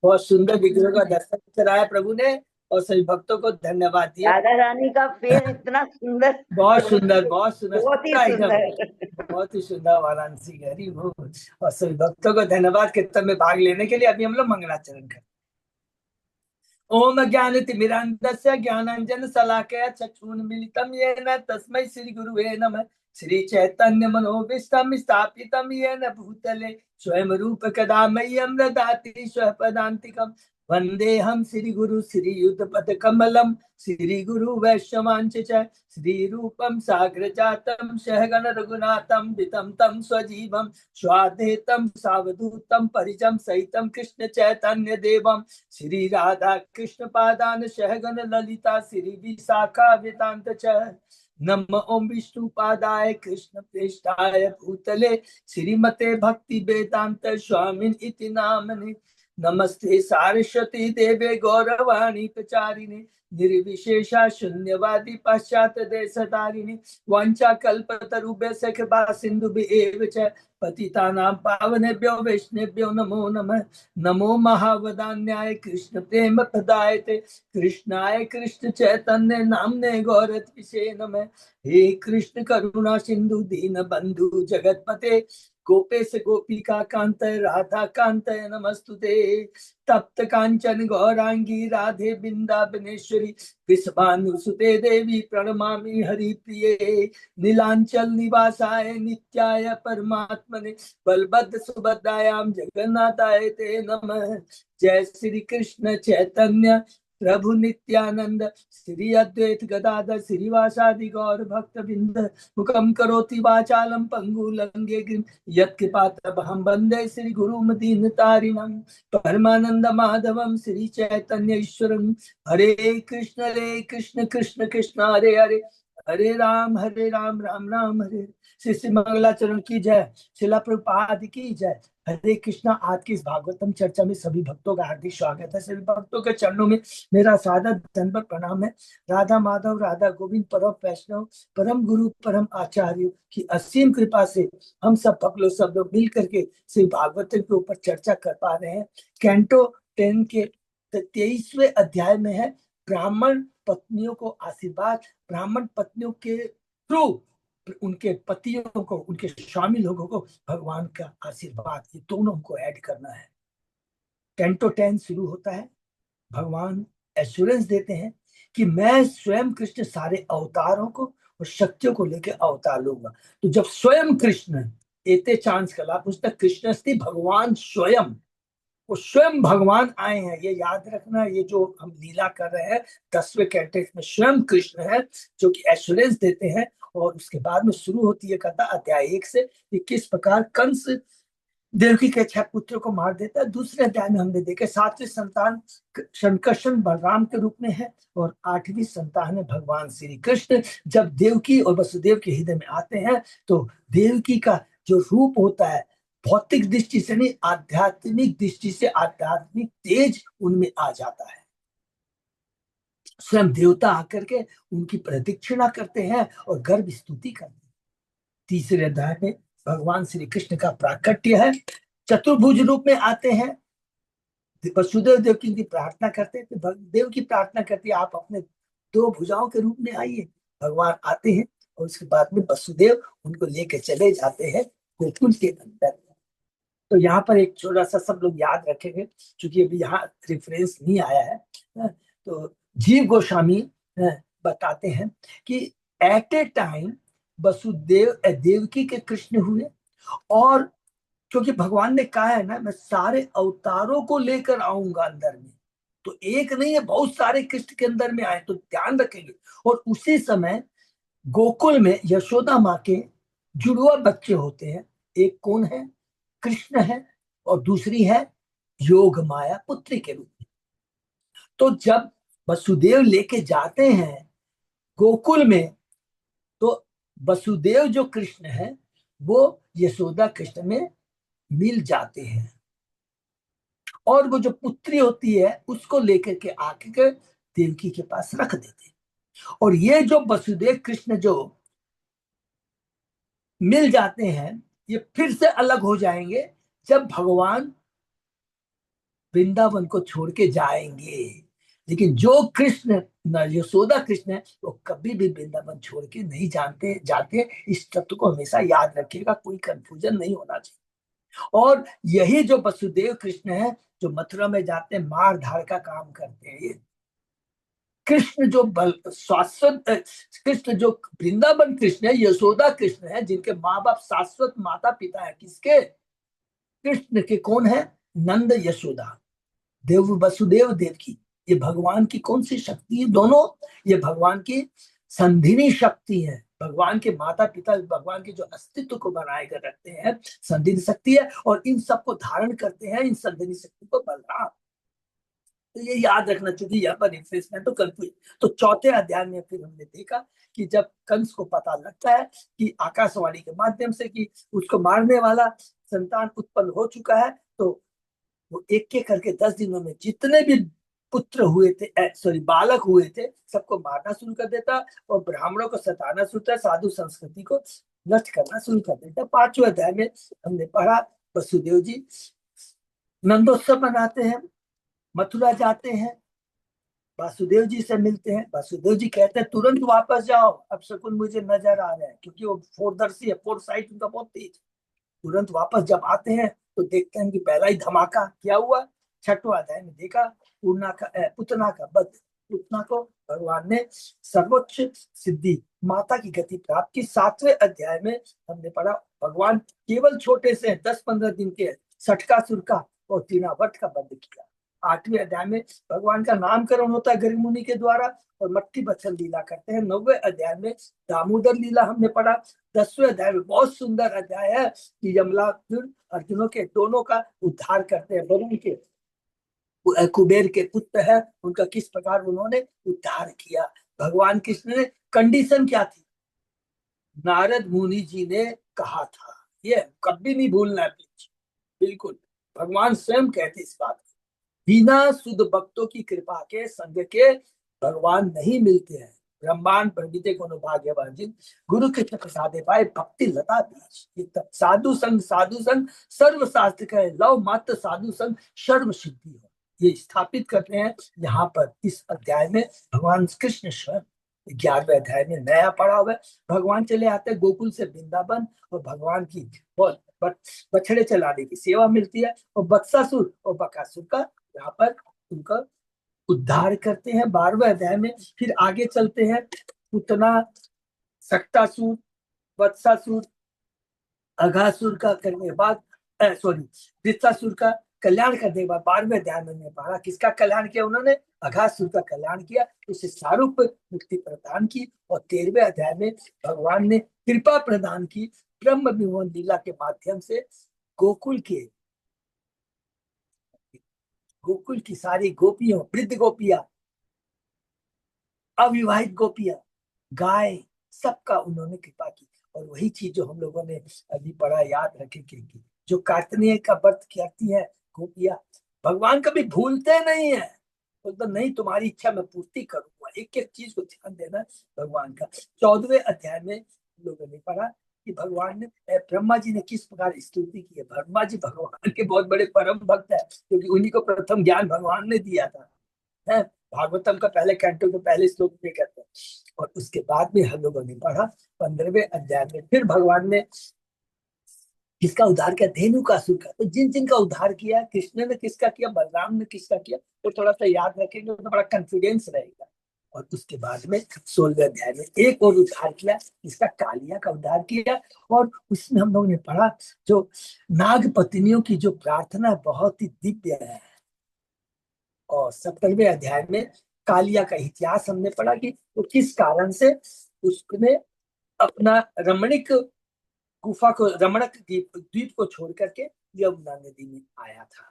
बहुत सुंदर विग्रह का दर्शन कराया प्रभु ने और सभी भक्तों को धन्यवाद दिया। राधा रानी का फेस इतना सुंदर, बहुत सुंदर, बहुत सुंदर, बहुत ही एकदम सुंदर। बहुत ही सुंदर वाराणसी गरी वो। और सभी भक्तों को धन्यवाद कीर्तन में भाग लेने के लिए। अभी हम लोग मंगलाचरण करें। ओम ज्ञानतिमिरान्धस्य ज्ञानांजन शलाकया चक्षुन्मीलितं येन तस्मै श्री गुरुवे नमः। श्री चैतन्य मनोभीष्टं स्थापितं येन भूतले स्वयं रूप कदा मह्यं ददाति स्वपदान्तिकम्। वन्देऽहं श्री गुरु श्री युगपद कमलं श्री गुरु वैष्णवांच च श्री रूपं साग्रजातं सहगण रघुनाथं वितं तं स्वजीवं स्वाद्वैतं सावधूतं परिजं सहितं कृष्ण चैतन्य देवं श्री राधा कृष्ण पादान सहगण ललिता श्री विशाखा वेदांत च। नम ओम विष्णु पादाय कृष्ण प्रेष्ठाय भूतले श्रीमते भक्ति वेदांत स्वामिन इति नामने। नमस्ते सारस्वती देवे गौरवाणी प्रचारिणे निर्विशेषा शून्यवादी पाश्चात देशतारिणे वांछा कल्पतरुभ्यश्च कृपा सिन्धुभ्येव च पतितानां पावनेभ्यो वैष्णवेभ्यो नमो नमः। नमो महावदान्याय कृष्ण प्रेम प्रदायते कृष्णाय कृष्ण चैतन्य नामने गौरत्विषे नमः। हे कृष्ण करुणा सिंधु दीन बंधु जगतपते गोपेश गोपिका कांत राधा कांत नमस्तुते। तप्त कांचन गौरांगी राधे बिंदाबनेश्वरी विश्वानुसुते देवी प्रणमामि हरिप्रिये। नीलांचल निवासाय नित्याय परमात्मने बलभद्र सुभद्रायां जगन्नाथाय ते नमः। जय श्री कृष्ण चैतन्य प्रभु नित्यानंद श्री अद्वैत गदाधर श्रीवासादि गौर भक्त बिंद मुखम करोति वाचालम पंगु लंगे गिम यत्कृपातमहं वन्दे श्री गुरुं दीनतारिणं परमानंद माधवम श्री चैतन्य ईश्वरं। हरे कृष्ण कृष्ण कृष्ण हरे हरे हरे राम राम राम हरे। श्री श्री मंगलाचरण की जय। शिला प्रभुपाद की जय। हरे कृष्णा। आज की इस भागवतम चर्चा में सभी भक्तों का हार्दिक स्वागत है। सभी भक्तों के चरणों में मेरा सादर दंडवत प्रणाम है। राधा माधव राधा गोविंद परम वैष्णव परम गुरु परम आचार्य की असीम कृपा से हम सब लोग मिल करके श्री भागवतम के ऊपर चर्चा कर पा रहे हैं। कैंटो 10 के 23वें अध्याय में है ब्राह्मण पत्नियों को आशीर्वाद। ब्राह्मण पत्नियों के थ्रू उनके पतियों को, उनके स्वामी लोगों को भगवान का आशीर्वाद, ये दोनों हमको ऐड करना है। 10 शुरू होता है। भगवान एश्योरेंस देते हैं कि मैं स्वयं कृष्ण सारे अवतारों को और शक्तियों को लेकर अवतार लूंगा। तो जब स्वयं कृष्ण एते चांस कला पुस्तक कृष्ण स्थित भगवान स्वयं, वो स्वयं भगवान आए हैं, ये याद रखना। ये जो हम लीला कर रहे हैं 10वें कैंटे में स्वयं कृष्ण है जो कि एश्योरेंस देते हैं। और उसके बाद में शुरू होती है कथा अध्याय 1 से कि किस प्रकार कंस देवकी के 6 पुत्रों को मार देता है। दूसरे अध्याय में हमने देखे 7वीं संतान शंकरशन बलराम के रूप में है और 8वीं संतान है भगवान श्री कृष्ण। जब देवकी और वसुदेव के हृदय में आते हैं तो देवकी का जो रूप होता है भौतिक दृष्टि से नहीं, आध्यात्मिक दृष्टि से आध्यात्मिक तेज उनमें आ जाता है। स्वयं देवता आकर के उनकी प्रदक्षिणा करते हैं और गर्भ स्तुति करते हैं। तीसरे अध्याय में भगवान श्री कृष्ण का प्राकट्य है। चतुर्भुज रूप में आते हैं। वसुदेव देव की प्रार्थना करते हैं, तो देव की प्रार्थना करती है आप अपने 2 भुजाओं के रूप में आइए। भगवान आते हैं और उसके बाद में वसुदेव उनको लेकर चले जाते हैं गोकुल के अंदर। तो यहाँ पर एक छोटा सा सब लोग याद रखेंगे क्योंकि अभी यहाँ रेफरेंस नहीं आया है। तो जीव गोस्वामी बताते हैं कि at a time Vasudev Devaki के कृष्ण हुए। और क्योंकि भगवान ने कहा है ना मैं सारे अवतारों को लेकर आऊंगा अंदर में, तो एक नहीं है बहुत सारे कृष्ण के अंदर में आए, तो ध्यान रखेंगे। और उसी समय गोकुल में यशोदा माँ के जुड़वा बच्चे होते हैं। एक कौन है? कृष्ण है और दूसरी है योग माया पुत्री के रूप में। तो जब वसुदेव लेके जाते हैं गोकुल में तो वसुदेव जो कृष्ण है वो यशोदा कृष्ण में मिल जाते हैं और वो जो पुत्री होती है उसको लेकर के आके देवकी के पास रख देते हैं। और ये जो वसुदेव कृष्ण जो मिल जाते हैं ये फिर से अलग हो जाएंगे जब भगवान वृंदावन को छोड़ के जाएंगे, लेकिन जो कृष्ण न यशोदा कृष्ण है वो कभी भी वृंदावन छोड़ के नहीं जानते जाते। इस तत्व को हमेशा याद रखिएगा, कोई कंफ्यूजन नहीं होना चाहिए। और यही जो वसुदेव कृष्ण है जो मथुरा में जाते हैं मार धार का काम करते हैं, ये कृष्ण जो बल शाश्वत कृष्ण जो वृंदावन कृष्ण है, यशोदा कृष्ण है, जिनके माँ बाप शाश्वत माता पिता है किसके, कृष्ण के। कौन है, नंद यशोदा, देव वसुदेव देव की। ये भगवान की कौन सी शक्ति है दोनों, ये भगवान की संधिनी शक्ति है। भगवान के माता पिता भगवान के जो अस्तित्व को बनाए कर रखते हैं संधिनी शक्ति है, और इन सबको धारण करते हैं इन संधिनी शक्ति को बलराम। तो ये याद रखना, चूंकि यहाँ पर रिफ्रेशमेंट तो कंफ्यूज। तो चौथे अध्याय में फिर हमने देखा कि जब कंस को पता लगता है कि आकाशवाणी के माध्यम से कि उसको मारने वाला संतान उत्पन्न हो चुका है, तो वो एक एक करके 10 दिनों में जितने भी पुत्र हुए थे, सॉरी बालक हुए थे, सबको मारना शुरू कर देता और ब्राह्मणों को सताना शुरू कर, साधु संस्कृति को नष्ट करना शुरू कर देता। 5वें अध्याय में हमने पढ़ा वसुदेव जी नंदोत्सव मनाते हैं, मथुरा जाते हैं, वासुदेव जी से मिलते हैं। वासुदेव जी कहते हैं तुरंत वापस जाओ, अब शकुन मुझे नजर आ रहे हैं, क्योंकि वो फोरदर्शी है, फोर साइट उनका बहुत तेज। तुरंत वापस जब आते हैं तो देखते हैं कि पहला ही धमाका क्या हुआ। 6वां अध्याय में देखा पुतना का वध, पुतना को भगवान ने सर्वोच्च सिद्धि माता की गति प्राप्त की। 7वें अध्याय में हमने पढ़ा भगवान केवल छोटे से 10-15 दिन के सटकासुर का और तीनावर्त का वध किया। 8वें अध्याय में भगवान का नामकरण होता है गर्ग मुनि के द्वारा और मट्टी बच्चन लीला करते हैं। 9वें अध्याय में दामोदर लीला हमने पढ़ा। 10वें अध्याय में बहुत सुंदर अध्याय है कि यमलार्जुन अर्जुनों के दोनों का उद्धार करते हैं। वरुण के कुबेर के पुत्र है, उनका किस प्रकार उन्होंने उद्धार किया। भगवान कृष्ण ने कंडीशन क्या थी, नारद मुनि जी ने कहा था, ये कभी नहीं भूलना है बिल्कुल। भगवान स्वयं कहते इस बात को, बिना शुद्ध भक्तों की कृपा के संग के भगवान नहीं मिलते हैं। ब्रह्मांड प्रविदे को भाग्यवान जिन गुरु कृष्ण प्रसादे पाए भक्ति लता बीज। साधु संग सर्व शास्त्र कहे, लव मात्र साधु संग सर्व सिद्धि हो। ये स्थापित करते हैं यहाँ पर इस अध्याय में भगवान कृष्ण स्वयं। 11वें अध्याय में नया पड़ा हुआ है, भगवान चले आते हैं गोकुल से वृंदावन और भगवान की बहुत बछड़े चलाने की सेवा मिलती है और बत्सासुर और बकासुर का यहाँ पर उनका उद्धार करते हैं। 12वें अध्याय में फिर आगे चलते हैं, पुतना सक्तासुर वत्सासुर अघासुर का करने के बाद सॉरी वृत्तासुर का कल्याण करने के बाद 12वें अध्याय में पढ़ा किसका कल्याण किया उन्होंने, अघासुर का कल्याण किया, उसे सारूप मुक्ति प्रदान की। और 13वें अध्याय में भगवान ने कृपा प्रदान की ब्रह्म विमोहन लीला के माध्यम से गोकुल की सारी गोपियों, वृद्ध गोपियां, अविवाहित गोपियां, गाय, सबका उन्होंने कृपा की। और वही चीज जो हम लोगों ने अभी पढ़ा, याद रखे कि जो कार्तनीय का व्रत करती है गोपियां, भगवान कभी भूलते नहीं है, तो नहीं तुम्हारी इच्छा मैं पूर्ति करूंगा। एक एक चीज को ध्यान देना भगवान का। 14वें अध्याय में लोगों ने पढ़ा कि भगवान ने ब्रह्मा जी ने किस प्रकार स्तुति की है। ब्रह्मा जी भगवान के बहुत बड़े परम भक्त है, क्योंकि उन्हीं को प्रथम ज्ञान भगवान ने दिया था। है भागवतम का पहले कैंटो के पहले श्लोक में कहते हैं। और उसके बाद में हम लोगों ने पढ़ा 15वें अध्याय में फिर भगवान ने किसका उद्धार किया, धेनुकासुर का। तो जिन जिन का उद्धार किया, कृष्ण ने किसका किया, बलराम ने किसका किया, तो थोड़ा सा याद रखेंगे तो बड़ा कॉन्फिडेंस रहेगा। और उसके बाद में 16वें अध्याय में एक और उद्धार किया, इसका कालिया का उद्धार किया। और उसमें हम लोगों ने पढ़ा जो नाग पत्नियों की जो प्रार्थना बहुत ही दिव्य है। और 17वें अध्याय में कालिया का इतिहास हमने पढ़ा कि वो किस कारण से उसने अपना रमणीक गुफा को, रमणक द्वीप को छोड़ करके यमुना नदी में आया था।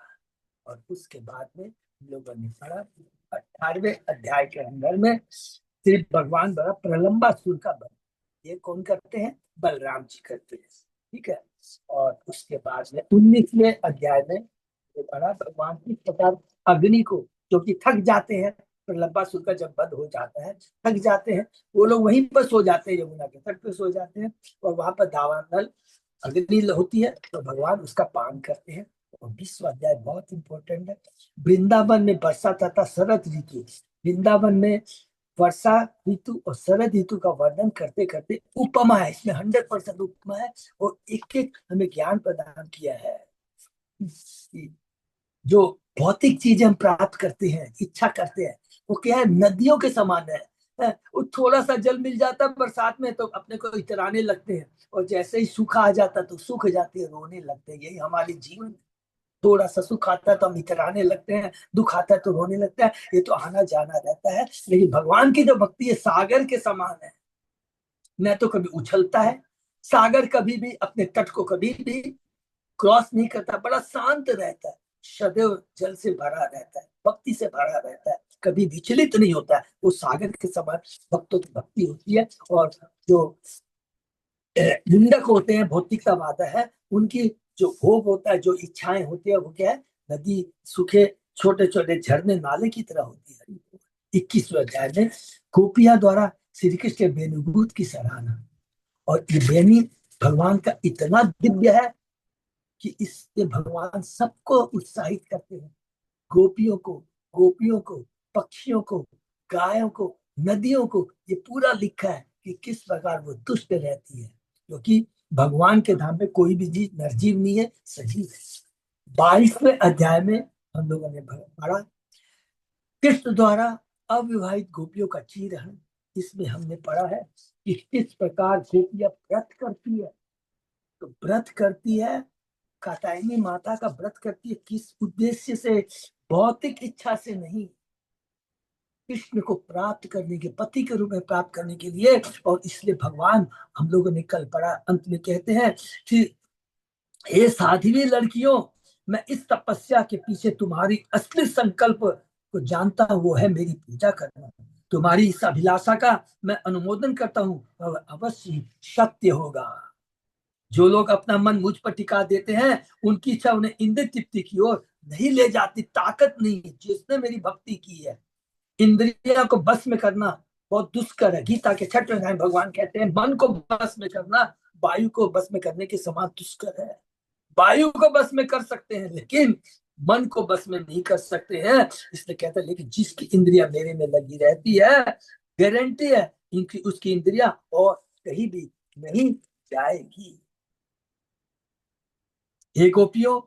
और उसके बाद में लोगों ने पढ़ा 18वें अध्याय के अंदर में श्री भगवान बड़ा प्रलंबासुर का वध, ये कौन करते हैं, बलराम जी करते हैं। ठीक है। और उसके बाद में 19वें अध्याय में पढ़ा भगवान किस प्रकार अग्नि को, जो कि थक जाते हैं, प्रलंबासुर का जब वध हो जाता है थक जाते हैं, वो लोग वहीं पर सो जाते हैं, यमुना के तट पे सो जाते हैं। और वहां पर दावानल अग्नि होती है तो भगवान उसका पान करते हैं, और 20वां अध्याय बहुत इंपॉर्टेंट है। वृंदावन में वर्षा तथा शरद ऋतु, वृंदावन में वर्षा ऋतु और शरद ऋतु का वर्णन करते करते उपमा है, इसमें 100% उपमा है और एक एक हमें ज्ञान प्रदान किया है। जो भौतिक चीजें हम प्राप्त करते हैं, इच्छा करते हैं, वो क्या है, नदियों के समान है। वो थोड़ा सा जल मिल जाता है बरसात में तो अपने को इतराने लगते हैं, और जैसे ही सूखा आ जाता तो सूख जाते हैं, रोने लगते हैं। यही हमारे जीवन है। थोड़ा सा सुख आता है तो हम इतराने लगते हैं, दुख आता है तो रोने लगता है। ये तो आना जाना रहता है। लेकिन भगवान की जो भक्ति है सागर के समान है, न तो कभी उछलता है, सागर कभी भी अपने तट को कभी भी क्रॉस नहीं करता, बड़ा शांत रहता है, सदैव जल से भरा रहता है, भक्ति से भरा रहता है, कभी विचलित नहीं होता है। वो सागर के समान भक्तों की भक्ति होती है। और जो निंदक होते हैं, भौतिकतावाद है, उनकी जो भोग होता है, जो इच्छाएं होती है, वो क्या है, नदी, सूखे छोटे छोटे झरने, नाले की तरह होती है। 21वें अध्याय में गोपियां द्वारा श्री कृष्ण के बेनुभूत की सराहना, और ये बेनी भगवान का इतना दिव्य है कि इससे भगवान सबको उत्साहित करते हैं। गोपियों को, पक्षियों को, गायों को, नदियों को, ये पूरा लिखा है कि किस प्रकार वो तुष्ट रहती है, क्योंकि भगवान के धाम में कोई भी जीव निर्जीव नहीं है, सजीव है। 22वें अध्याय में हम लोगों ने पढ़ा कृष्ण द्वारा अविवाहित गोपियों का चीरहरण। इसमें हमने पढ़ा है कि किस प्रकार गोपियां व्रत करती है। तो व्रत करती है, कात्यायनी माता का व्रत करती है, किस उद्देश्य से, भौतिक इच्छा से नहीं, कृष्ण को प्राप्त करने के, पति के रूप में प्राप्त करने के लिए। और इसलिए भगवान, हम लोगों ने कल पढ़ा, अंत में कहते हैं कि हे साध्वी लड़कियों, मैं इस तपस्या के पीछे तुम्हारी असली संकल्प को जानता हूं, वो है मेरी पूजा करना। तुम्हारी इस अभिलाषा का मैं अनुमोदन करता हूं, और अवश्य सत्य होगा। जो लोग अपना मन मुझ पर टिका देते हैं, उनकी इच्छा उन्हें इंद्रिय तृप्ति की ओर नहीं ले जाती। ताकत नहीं है जिसने मेरी भक्ति की है। इंद्रिया को बस में करना बहुत दुष्कर है। गीता के 6वें अध्याय में भगवान कहते हैं, मन को बस में करना वायु को बस में करने के समान दुष्कर है। वायु को बस में कर सकते हैं, लेकिन मन को बस में नहीं कर सकते हैं। इसलिए कहते हैं, लेकिन जिसकी इंद्रिया मेरे में लगी रहती है, गारंटी है इनकी, उसकी इंद्रिया और कहीं भी नहीं जाएगी। हे गोपियों,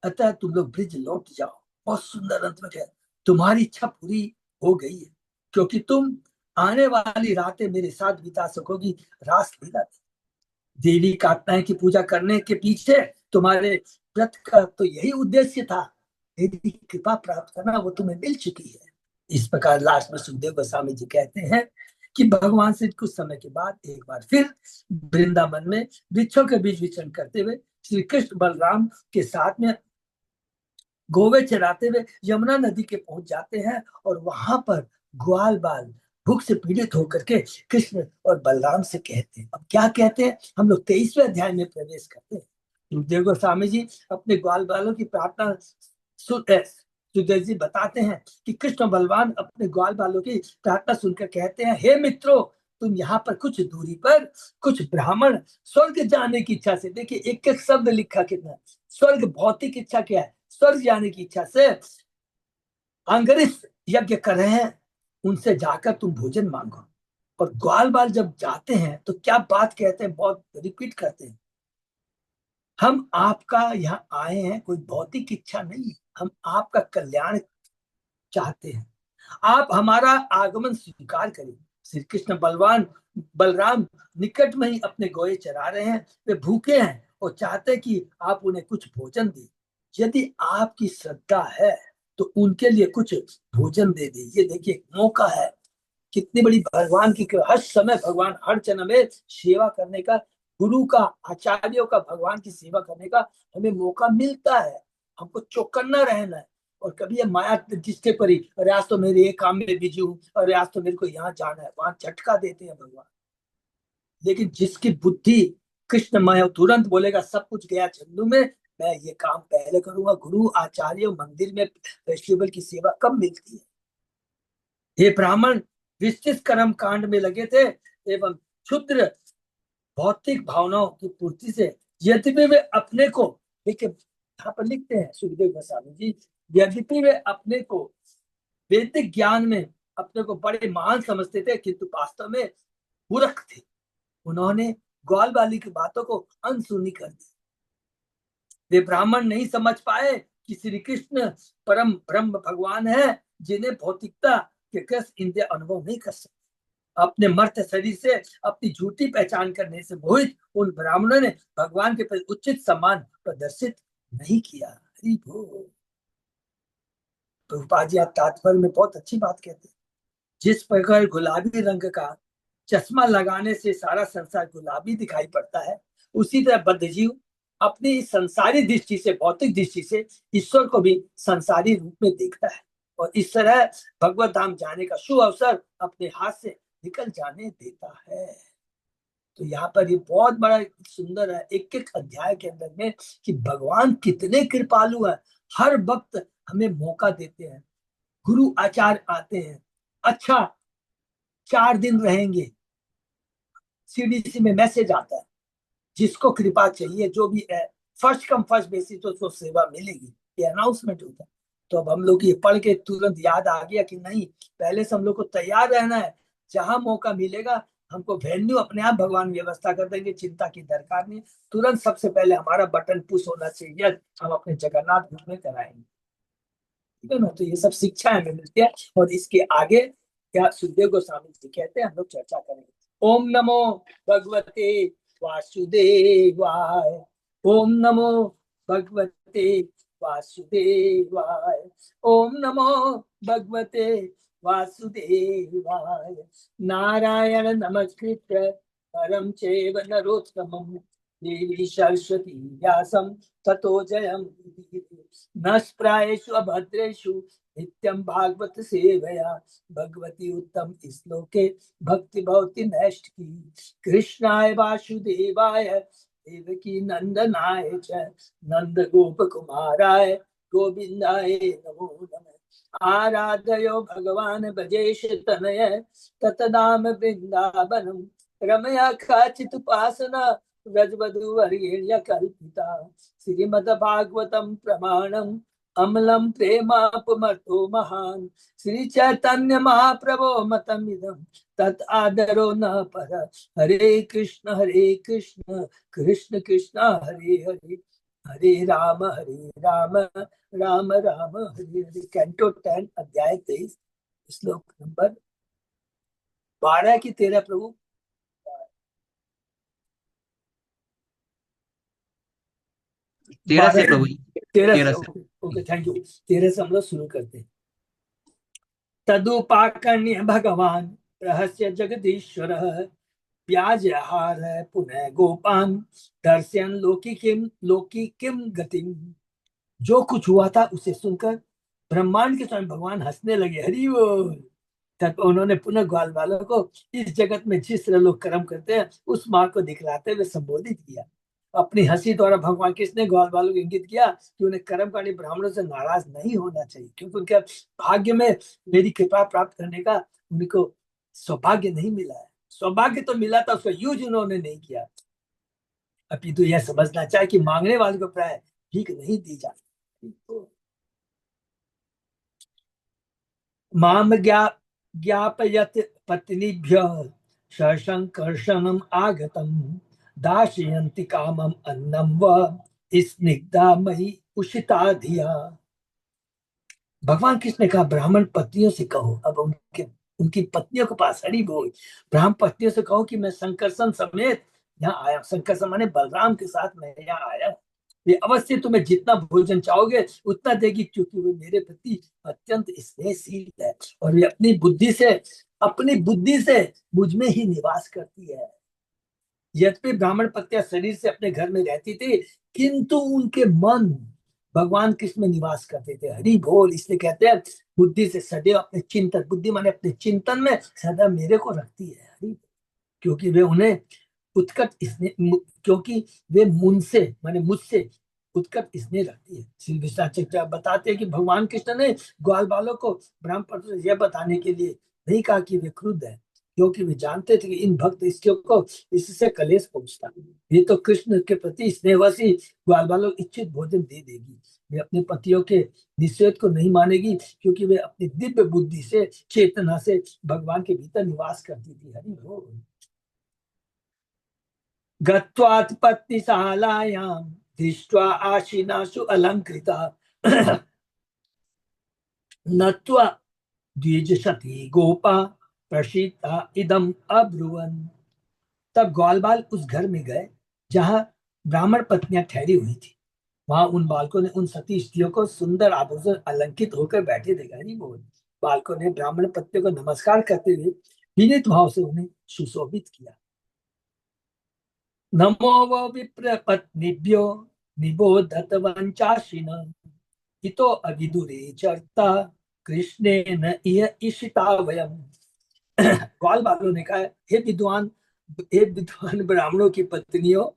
अतः तुम लोग ब्रिज लौट जाओ। बहुत सुंदर अंत में है, तुम्हारी इच्छा पूरी हो गई है, क्योंकि तुम आने वाली रातें मेरे साथ बिता सकोगी रास लीला। देवी कात्यायन की पूजा करने के पीछे तुम्हारे व्रत का तो यही उद्देश्य था। देवी की कृपा प्राप्त करना, वो तुम्हें मिल चुकी है। इस प्रकार लास्ट में सुखदेव गोस्वामी जी कहते हैं कि भगवान से कुछ समय के बाद एक बार फिर वृंदावन में वृक्षों के बीच विचरण करते हुए श्री कृष्ण बलराम के साथ में गोवे चराते हुए यमुना नदी के पहुंच जाते हैं, और वहां पर ग्वाल बाल भूख से पीड़ित होकर के कृष्ण और बलराम से कहते हैं। अब क्या कहते हैं, हम लोग 23वें अध्याय में प्रवेश करते हैं। सुखदेव गोस्वामी जी अपने ग्वाल बालों की प्रार्थना सुखदेव जी बताते हैं कि कृष्ण बलवान अपने ग्वाल बालों की प्रार्थना सुनकर कहते हैं, हे मित्रों, तुम यहाँ पर कुछ दूरी पर कुछ ब्राह्मण स्वर्ग जाने की इच्छा से, देखिए एक एक शब्द लिखा कितना, स्वर्ग भौतिक इच्छा क्या है, स्वर्ग जाने की इच्छा से अंगरिश यज्ञ कर रहे हैं, उनसे जाकर तुम भोजन मांगो। और ग्वाल बाल जब जाते हैं तो क्या बात कहते हैं, बहुत रिपीट करते हैं, हम आपका यहाँ आए हैं, कोई भौतिक इच्छा नहीं, हम आपका कल्याण चाहते हैं, आप हमारा आगमन स्वीकार करें। श्री कृष्ण बलराम निकट में ही अपने गोये चरा रहे हैं, वे भूखे हैं और चाहते हैं कि आप उन्हें कुछ भोजन दें। यदि आपकी श्रद्धा है तो उनके लिए कुछ भोजन दे दीजिए। देखिए मौका है, कितनी बड़ी भगवान की, हर समय भगवान, हर जन्म में सेवा करने का, गुरु का, आचार्यों का, भगवान की सेवा करने का हमें मौका मिलता है। हमको चौकन्ना रहना है। और कभी ये माया जिसके परी, अरे आज तो मेरे एक काम में बिजी हूँ, अरे आज तो मेरे को यहाँ जाना है, वहां झटका देते हैं भगवान। लेकिन जिसकी बुद्धि कृष्णमय, तुरंत बोलेगा सब कुछ गया चंदू में, मैं ये काम पहले करूंगा। गुरु आचार्य मंदिर में फेस्टिवल की सेवा कब मिलती है। ये ब्राह्मण विस्तृत कर्म कांड में लगे थे एवं क्षुद्र भौतिक भावनाओं की पूर्ति से, यद्यपि वे अपने को, देखिए यहाँ पर लिखते हैं सुखदेव गोस्वामी जी, यद्यपि वे अपने को वैदिक ज्ञान में अपने को बड़े महान समझते थे, किंतु वास्तव में मूर्ख थे। उन्होंने ग्वाल बाली की बातों को अनसुनी कर दी। वे ब्राह्मण नहीं समझ पाए कि श्री कृष्ण परम ब्रह्म भगवान है, जिन्हें भौतिकता के कष्ट इंद्रिय अनुभव नहीं कर सकते। अपने मर्त शरीर से अपनी झूठी पहचान करने से मोहित उन ब्राह्मणों ने भगवान के प्रति उचित सम्मान प्रदर्शित नहीं किया। हरि बोल। प्रभुपाद जी आप तात्पर्य में बहुत अच्छी बात कहते हैं। जिस प्रकार गुलाबी रंग का चश्मा लगाने से सारा संसार गुलाबी दिखाई पड़ता है, उसी तरह बद्धजीव अपनी संसारी दृष्टि से, भौतिक दृष्टि से ईश्वर को भी संसारी रूप में देखता है, और इस तरह भगवत धाम जाने का शुभ अवसर अपने हाथ से निकल जाने देता है। तो यहाँ पर ये बहुत बड़ा सुंदर है एक एक अध्याय के अंदर में कि भगवान कितने कृपालु है। हर वक्त हमें मौका देते हैं। गुरु आचार्य आते हैं, अच्छा 4 दिन रहेंगे, सीडीसी में मैसेज आता है, जिसको कृपा चाहिए जो भी है फर्स्ट कम फर्स्ट बेसिस तो उसको सेवा मिलेगी, ये अनाउंसमेंट होता है। तो अब हम लोग ये पढ़ के तुरंत याद आ गया कि नहीं, पहले से हम लोग को तैयार रहना है। जहां मौका मिलेगा हमको वेन्यू अपने आप भगवान व्यवस्था कर देंगे, चिंता की दरकार नहीं। तुरंत सबसे पहले हमारा बटन पुश होना चाहिए, हम अपने जगन्नाथ धाम में कराएंगे। ठीक है ना। तो ये सब शिक्षा हमें मिलती है, और इसके आगे क्या सुखदेव गोस्वामी जी कहते हैं हम लोग चर्चा करेंगे। ओम नमो भगवते वासुदेवाय। ओम नमो भगवते वासुदेवाय। ओम नमो भगवते वासुदेवाय। नारायण नमस्कृत्य परम चैव नरोत्तमं देवी सरस्वती व्यासं ततो जयमुदीरये। नष्प्रायेषु अभद्रेषु नित्यं भागवत सेवया भगवती उत्तम श्लोके भक्ति भवति नैष्ठ की। कृष्णाय वासुदेवाय देवकी नंदनाय च नंद गोप कुमाराय गोविंदाय नमो नमः। आराधयो भगवान भजेश तनय ततनाम वृंदावनम रमया काचित उपासना व्रजवधूवर्येण्य कल्पिता। श्रीमद्भागवतम प्रमाणम अमलम प्रेमापमर्तो महान। श्री चैतन्य महाप्रभो मतमिदं तत् आदरो न पर। हरे कृष्ण कृष्ण कृष्ण हरे हरे, हरे राम राम राम हरे हरे। कैंटो 10 अध्याय 23 श्लोक नंबर 12 की 13 प्रभु। 13 से प्रभु जी। 13 से ओके थैंक यू। 13 से हम लोग शुरू करते हैं। तदुपाकर्ण्य भगवान रहस्य जगदीश्वर व्याजहार पुनः गोपान दर्शन लोकी किम गतिम। जो कुछ हुआ था उसे सुनकर ब्रह्मांड के स्वयं भगवान हंसने लगे। हरि बोल। तब उन्होंने पुनः ग्वाल वालों को इस जगत में जिस तरह लोग कर्म करते हैं उस मार्ग को दिखलाते हुए संबोधित किया। अपनी हंसी द्वारा भगवान कृष्ण ने ग्वाल वालों को इंगित किया कि उन्हें कर्मकांडी ब्राह्मणों से नाराज नहीं होना चाहिए, क्योंकि उनके भाग्य में मेरी कृपा प्राप्त करने का उनको सौभाग्य नहीं मिला है। सौभाग्य तो मिला था, उसका यूज उन्होंने नहीं किया। अभी तो यह समझना चाहिए कि मांगने वाले को प्राय भीख नहीं दी जाती। तो माम ज्ञापयत पत्नीभ्यः ससंकर्षणम आगतम दाशयन्ति कामम अन्नम व स्निग्धा मयि उषिता धिया। भगवान कृष्ण ने कहा ब्राह्मण पत्नियों से कहो, अब उनकी पत्नियों के पास हरि बोल, ब्राह्मण पत्नियों से कहो कि मैं संकर्षण समेत यहाँ आया। संकर्षण माने बलराम के साथ मैं यहाँ आया। वे अवश्य तुम्हें जितना भोजन चाहोगे उतना देगी, क्योंकि वे मेरे प्रति अत्यंत स्नेहशील है, और वे अपनी बुद्धि से मुझ में ही निवास करती है। यद्यपि ब्राह्मण पत्नियां शरीर से अपने घर में रहती थी, किंतु उनके मन भगवान कृष्ण में निवास करते थे। हरि बोल। इसलिए कहते हैं बुद्धि से सदैव अपने चिंतन, बुद्धि माने अपने चिंतन में सदैव मेरे को रखती है। हरि, क्योंकि वे उन्हें उत्कट स्नेह, क्योंकि वे मुझसे उत्कट स्नेह रखती है। श्री विश्वाचार्य बताते हैं कि भगवान कृष्ण ने ग्वाल बालों को ब्राह्मण पत्र यह बताने के लिए नहीं कहा कि वे क्रुद्ध है, क्योंकि वे जानते थे कि इन भक्त स्त्रियों को इससे कलेश पहुंचता। ये तो कृष्ण के प्रति स्नेहवशी ग्वाल बालों इच्छित भोजन दे देगी। वे अपने पतियों के निषेध को नहीं मानेगी, क्योंकि वे अपनी दिव्य बुद्धि से, चेतना से भगवान के भीतर निवास करती थी। हरि बोल। गत्वात् पत्नीशालायां दृष्ट्वा आशीनासु अलंकृता नत्वा द्विजसती गोपा प्रसीता इदम अब्रुवन। तब ग्वालबाल उस घर में गए जहां ब्राह्मण पत्नियां ठहरी हुई थी। वहां उन बालकों ने उन सती स्त्रियों को सुंदर आभूषण अलंकित होकर बैठे देखा। नहीं बोल। बालकों ने ब्राह्मण पत्नियों को नमस्कार करते हुए विनीत भाव से उन्हें सुशोभित किया। नमो वो विप्र पत्नीभ्यो निबोधत वंचाशिन हितो अविदुरे चर्ता कृष्णे न इह इशिता वयम। ग्वाल बालों ने कहा, हे विद्वान ब्राह्मणों की पत्नियों,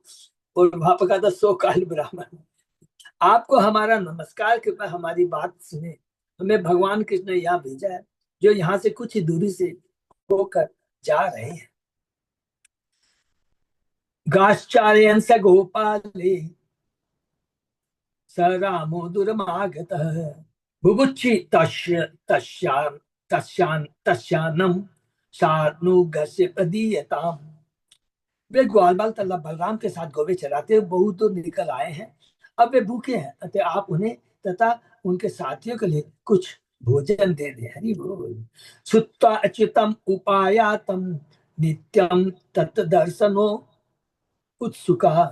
और वहां पर कहा था सो काल ब्राह्मण, आपको हमारा नमस्कार, कृपया हमारी बात सुने। हमें भगवान कृष्ण ने यहाँ भेजा है, जो यहाँ से कुछ ही दूरी से होकर जा रहे हैं। गाश्चार्यं स गोपाले स रामो दुरमागतः बुभुक्षि तस्यान्नं शार्नुगस्य प्रदीयताम्। वे ग्वाल बाल तल्ला बलराम के साथ गोवे चराते हुए बहुत दूर निकल आए हैं। अब वे भूखे हैं, अतः आप उन्हें तथा उनके साथियों के लिए कुछ भोजन दे दे। हरि बोल। सुत्वा अच्युतम उपायातम नित्यम तत् दर्शनो उत्सुका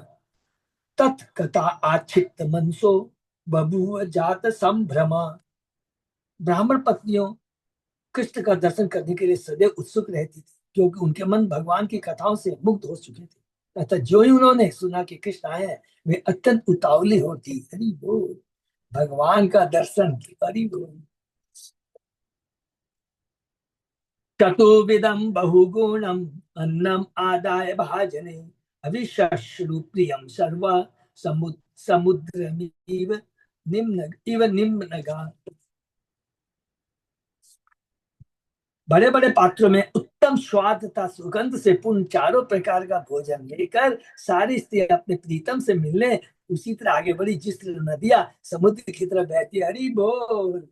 तत्कथा आच्छित मनसो बभूव जात संभ्रमा। ब्राह्मण पत्नियों कृष्ण का दर्शन करने के लिए सदैव उत्सुक रहती थी, क्योंकि उनके मन भगवान की कथाओं से मुग्ध हो चुके थे। अतः जो ही उन्होंने सुना कि कृष्ण आए हैं, वे अत्यंत उतावली होती। हरि बोल। भगवान का दर्शन। हरि बोल। चतुर्विधम बहुगुणम अन्नम आदाय भाजने अविश्वासु प्रियम सर्वा समुद्रमिव निम्नगा। बड़े बड़े पात्रों में उत्तम स्वाद तथा सुगंध से पूर्ण चारों प्रकार का भोजन लेकर सारी स्त्रियां अपने प्रीतम से मिलने उसी तरह आगे बढ़ी, जिस तरह नदियां समुद्र की तरफ बहती। हरि बोल।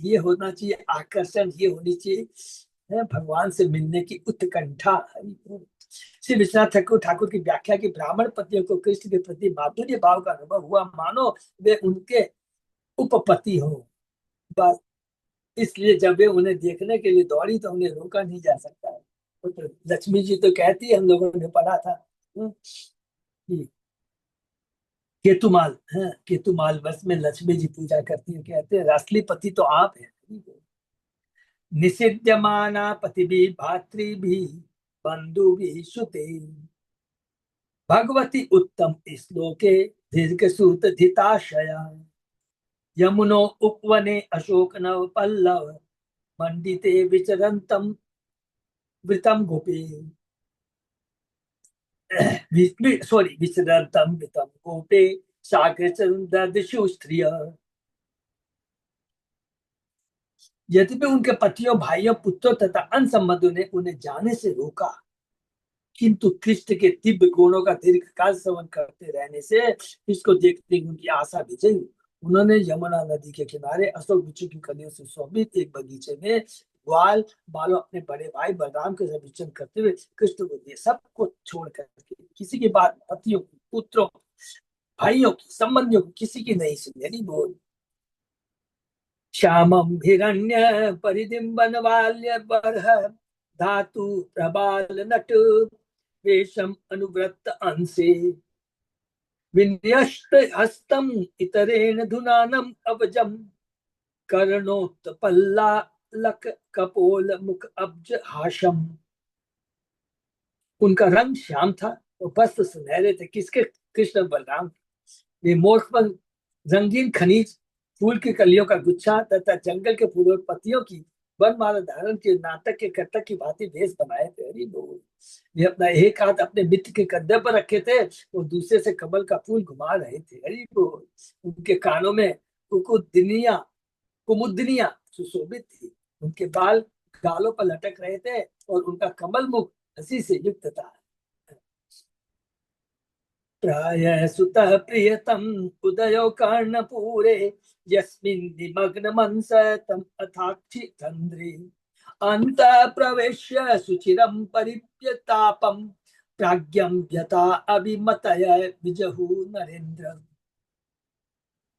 ये होना चाहिए आकर्षण, ये होनी चाहिए भगवान से मिलने की उत्कंठा। हरि बोल। श्री विश्वनाथ ठाकुर की व्याख्या की ब्राह्मण पतियों को कृष्ण के प्रति माधुर्य भाव का अनुभव हुआ, मानो वे उनके उपपति हो। बस इसलिए जब वे उन्हें देखने के लिए दौड़ी तो उन्हें रोका नहीं जा सकता है। तो लक्ष्मी जी तो कहती है, हम लोगों ने पढ़ा था कि केतुमाल है, केतुमाल वर्ष में लक्ष्मी जी पूजा करती है, कहते हैं असली पति तो आप है। निषिध्यमाना पति भी भातृ भी बंधु भी सुते भगवती उत्तम श्लोके दीर्घ सूत धिताशया यमुनो उपवने अशोक नव पल्लव मंडिते विचरन्तम वृतम गोपे सॉरी विचरन्तम वृतम गोपे सागरचंद्रदिशु स्त्रिय। यद्यपि उनके पतियों, भाइयों, पुत्रों तथा अन्य संबंधियों ने उन्हें जाने से रोका, किंतु कृष्ण के दिव्य गुणों का दीर्घकाल श्रवण करते रहने से इसको देखते ही उनकी आशा विजयी। उन्होंने यमुना नदी के किनारे अशोक वृक्ष की कलियों से शोभित एक बगीचे में ग्वाल बालों अपने बड़े भाई बलराम के साथ विचरण करते हुए कृष्ण को दिए। सबको छोड़ करके, किसी की बात पतियों की, पुत्रों, भाइयों की, संबंधियों की, किसी की नहीं सुनी। नहीं बोल। श्यामम हिरण्य परिदिम्बन वाल्य बरह धातु प्रबाल नट वेशम अनुव्रत अंशे विन्यस्त हस्तम इतरेण धुनानम अवजम कर्णोत्पल्लालक कपोल मुख अब्ज हाशम। उनका रंग श्याम था और वस्त्र सुनहरे थे। किसके? कृष्ण बलराम। वे मोर पर रंगीन खनिज, फूल की कलियों का गुच्छा तथा जंगल के फूलों और पत्तियों की वनमाला धारण के नाटक के कर्तक की भांति भेष बनाए थे। हरि बोल। वे अपना एक हाथ अपने मित्र के कंधे पर रखे थे और दूसरे से कमल का फूल घुमा रहे थे। हरि बोल। उनके कानों में कुमुदनिया सुशोभित थी। उनके बाल गालों पर लटक रहे थे और उनका कमल मुख हंसी से युक्त था। प्राय सुतः प्रियतम उदयो कर्णपूरे यस्मिन् निमग्न मनस तम अथाक्षि तंद्रे अंत प्रवेश्य सुचिरं परिप्यतापम प्राज्ञं व्यथा अभिमतय विजहु नरेंद्र।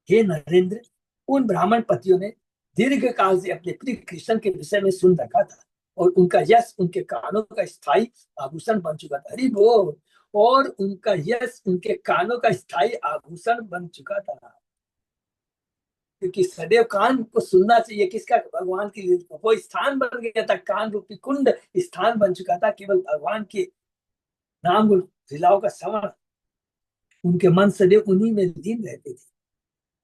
हे नरेंद्र, उन ब्राह्मण पतियों ने दीर्घ काल से अपने प्रिय कृष्ण के विषय में सुन रखा था और उनका यश उनके कानों का स्थायी आभूषण बन चुका था। हरि बोल। और उनका यश उनके कानों का स्थायी आभूषण बन चुका था, क्योंकि सदैव कान को सुनना चाहिए। किसका? भगवान के लिए। वो स्थान बन गया था, कान रूपी कुंड स्थान बन चुका था, केवल भगवान के नाम गुण लीलाओं का श्रवण। उनके मन सदैव उन्हीं में लीन रहते थे।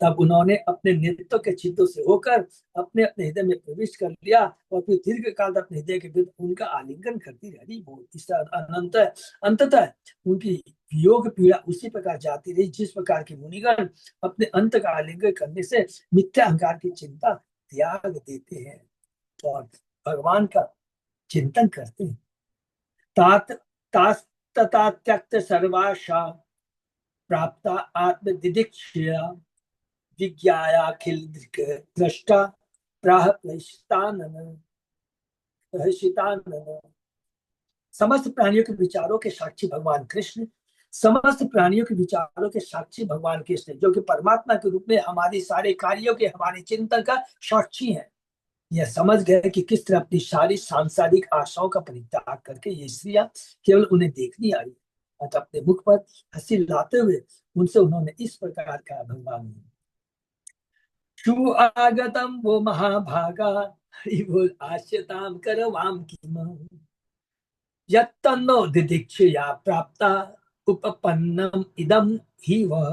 तब उन्होंने अपने नेतृत्व के चित्तों से होकर अपने अपने हृदय में प्रवेश कर लिया और फिर दीर्घ काल अपने हृदय के विरुद्ध उनका आलिंगन करती रही। वो इस अनंत अंततः उनकी योग पीड़ा उसी प्रकार जाती रही जिस प्रकार के मुनिगण अपने अंत का आलिंगन करने से मिथ्या अहंकार की चिंता त्याग देते हैं और भगवान का चिंतन करते हैं। तात तास तथा त्यक्त सर्वाशा प्राप्त आत्मदिदीक्षया विज्ञायाखिल दृष्टा प्राह प्रहितानन। समस्त प्राणियों के विचारों के साक्षी भगवान कृष्ण, समस्त प्राणियों के विचारों के साक्षी भगवान कृष्ण, जो कि परमात्मा के रूप में हमारे सारे कार्यों के, हमारे चिंतन का साक्षी है। यह समझ गए कि किस तरह अपनी सारी सांसारिक आशाओं का परित्याग करके ये स्त्रियां केवल उन्हें देखनी आई, अतः अपने मुख पर हंसी लाते हुए उनसे उन्होंने इस प्रकार कहा, भगवान शु आगतम वो महाभागा हरि बोल आश्यताम करवाम किम यत्तन्नो दिदीक्षया प्राप्ता उपपन्नम इदम ही वह।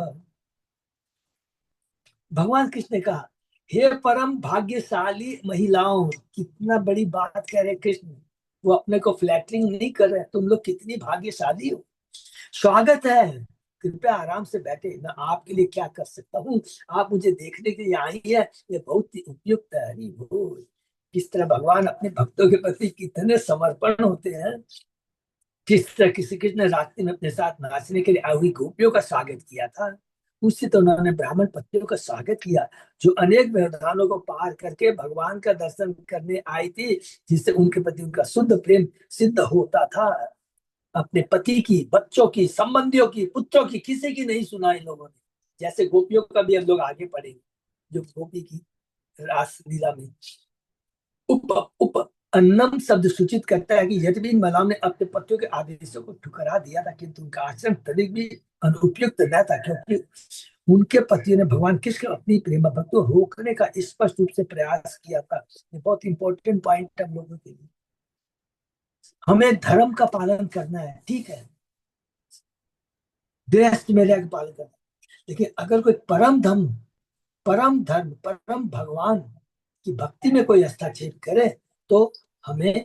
भगवान कृष्ण ने कहा, हे परम भाग्यशाली महिलाओं, कितना बड़ी बात कह रहे कृष्ण। वो अपने को फ्लैटरिंग नहीं कर रहे, तुम लोग कितनी भाग्यशाली हो, स्वागत है, कृपया आराम से बैठे, मैं आपके लिए क्या कर सकता हूँ, आप मुझे देखने के लिए आई है, ये बहुत ही उपयुक्त है। हरि बोल। किस तरह भगवान अपने भक्तों के प्रति कितने समर्पण होते हैं। किस तरह किसी कृष्ण ने रात्रि में अपने साथ नाचने के लिए आई हुई गोपियों का स्वागत किया था, उससे तो उन्होंने ब्राह्मण पत्नियों का स्वागत किया जो अनेक व्यवधानों को पार करके भगवान का दर्शन करने आई थी, जिससे उनके प्रति उनका शुद्ध प्रेम सिद्ध होता था। अपने पति की, बच्चों की, संबंधियों की, पुत्रों की, किसी की नहीं सुना इन लोगों ने। जैसे गोपियों का भी हम लोग आगे पढ़ेंगे, जो गोपी की रास लीला में उप उप अन्नम शब्द सूचित करता है कि यद्यपि महिलाओं ने अपने पतियों के आदेशों को ठुकरा दिया था, किंतु उनका आचरण तनिक भी अनुपयुक्त न था, क्योंकि उनके पतियों ने भगवान कृष्ण अपनी प्रेम भक्त को रोकने का स्पष्ट रूप से प्रयास किया था। ये बहुत इंपॉर्टेंट पॉइंट हम लोगों के लिए। हमें धर्म का पालन करना है, ठीक है, गृहस्थ में रहकर पालन करना, लेकिन अगर कोई परम धर्म, परम धर्म, परम भगवान की भक्ति में कोई हस्तक्षेप करे तो हमें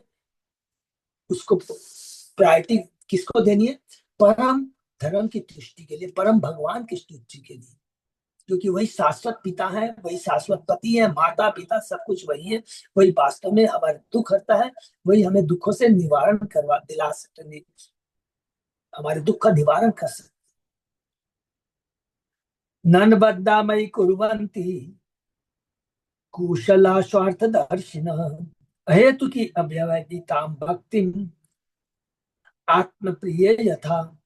उसको प्रायोरिटी किसको देनी है? परम धर्म की तुष्टि के लिए, परम भगवान की तुष्टि के लिए, क्योंकि वही शाश्वत पिता है, वही शाश्वत पति है, माता पिता सब कुछ वही है। वही वास्तव में हमारे दुख हरता है, वही हमें दुखों से निवारण करवा दिला सकते, हमारे दुख का निवारण कर सकते। नन बद्दा मई कुर्वन्ति कुशला स्वार्थ दर्शिन अहेतु की अव्यवहिताम भक्ति आत्मप्रिय यथा।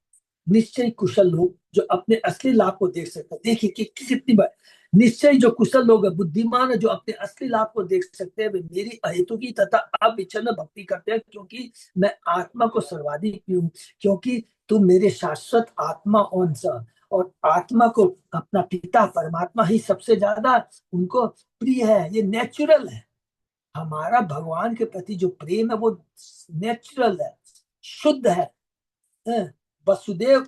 निश्चय कुशल लोग जो अपने असली लाभ को देख सकते हैं, देखिए कि कितनी बार निश्चय जो कुशल लोग है, बुद्धिमान है, जो अपने असली लाभ को देख सकते हैं, वे मेरी अहेतु की तथा अविच्छिन्न भक्ति करते हैं, क्योंकि मैं आत्मा को सर्वाधिक प्रिय हूँ, क्योंकि तुम मेरे शाश्वत आत्मा अंश, और आत्मा को अपना पिता परमात्मा ही सबसे ज्यादा उनको प्रिय है। ये नेचुरल है, हमारा भगवान के प्रति जो प्रेम है वो नेचुरल है, शुद्ध है, वसुदेव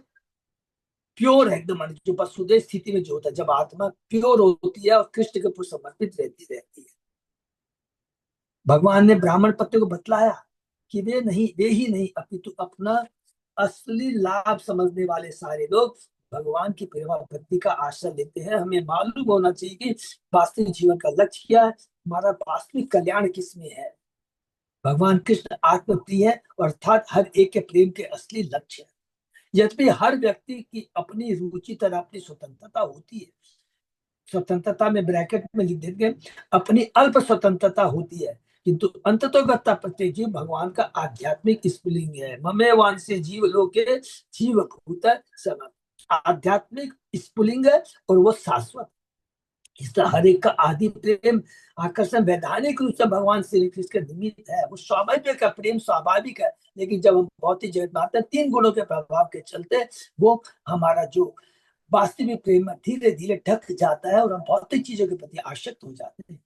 प्योर है एकदम। जो वसुदेव स्थिति में जो होता है, जब आत्मा प्योर होती है और कृष्ण के प्रति समर्पित रहती है। भगवान ने ब्राह्मण पत्नी को बतलाया कि वे ही नहीं अपितु अपना असली लाभ समझने वाले सारे लोग भगवान की प्रेम भक्ति का आश्रय लेते हैं। हमें मालूम होना चाहिए कि वास्तविक जीवन का लक्ष्य क्या है, हमारा वास्तविक कल्याण किसमें है। भगवान कृष्ण आत्मप्रिय है, अर्थात हर एक के प्रेम के असली लक्ष्य है। यद्यपि हर व्यक्ति की अपनी रुचि तरह अपनी स्वतंत्रता होती है, स्वतंत्रता में ब्रैकेट में लिख देंगे अपनी अल्प स्वतंत्रता होती है, किंतु अंततोगता प्रत्येक जीव भगवान का आध्यात्मिक स्फुलिंग है। ममे वांसे जीव लोके जीव भूत सम, आध्यात्मिक स्फुलिंग है और वो शाश्वत। इसका हर एक का आदि प्रेम आकर्षण वैधानिक रूप से भगवान श्री कृष्ण के निमित्त है। वो स्वाभाविक है, प्रेम स्वाभाविक है, लेकिन जब हम भौतिक जगत में आते हैं, 3 गुणों के प्रभाव के चलते वो हमारा जो वास्तविक प्रेम धीरे धीरे ढक जाता है और हम भौतिक चीजों के प्रति आसक्त हो जाते हैं।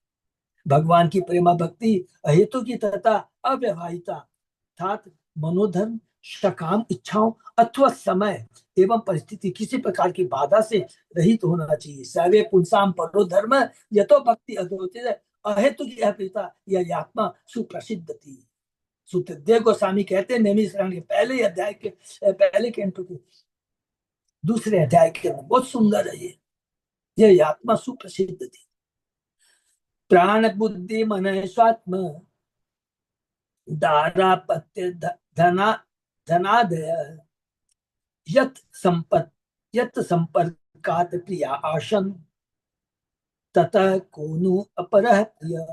भगवान की प्रेमा भक्ति अहेतु की तथा अव्यवहिता अर्थात मनोधर्म, सकाम इच्छाओं अथवा समय एवं परिस्थिति किसी प्रकार की बाधा से रहित होना चाहिए। सर्वे पुंसाम परो धर्म यतो भक्ति अद्वैत अहेतु की अपिता यह आत्मा सुप्रसिद्ध थी। सुखदेव गोस्वामी कहते हैं नैमिष शरण के पहले अध्याय के पहले कैंटो के दूसरे अध्याय के अंदर, बहुत सुंदर है ये आत्मा सुप्रसिद्ध थी। प्राण बुद्धि मन स्वात्म दारापत्य धना धनादय यत संपर्कात प्रिया आसन ततः कोनु अपरः प्रिय।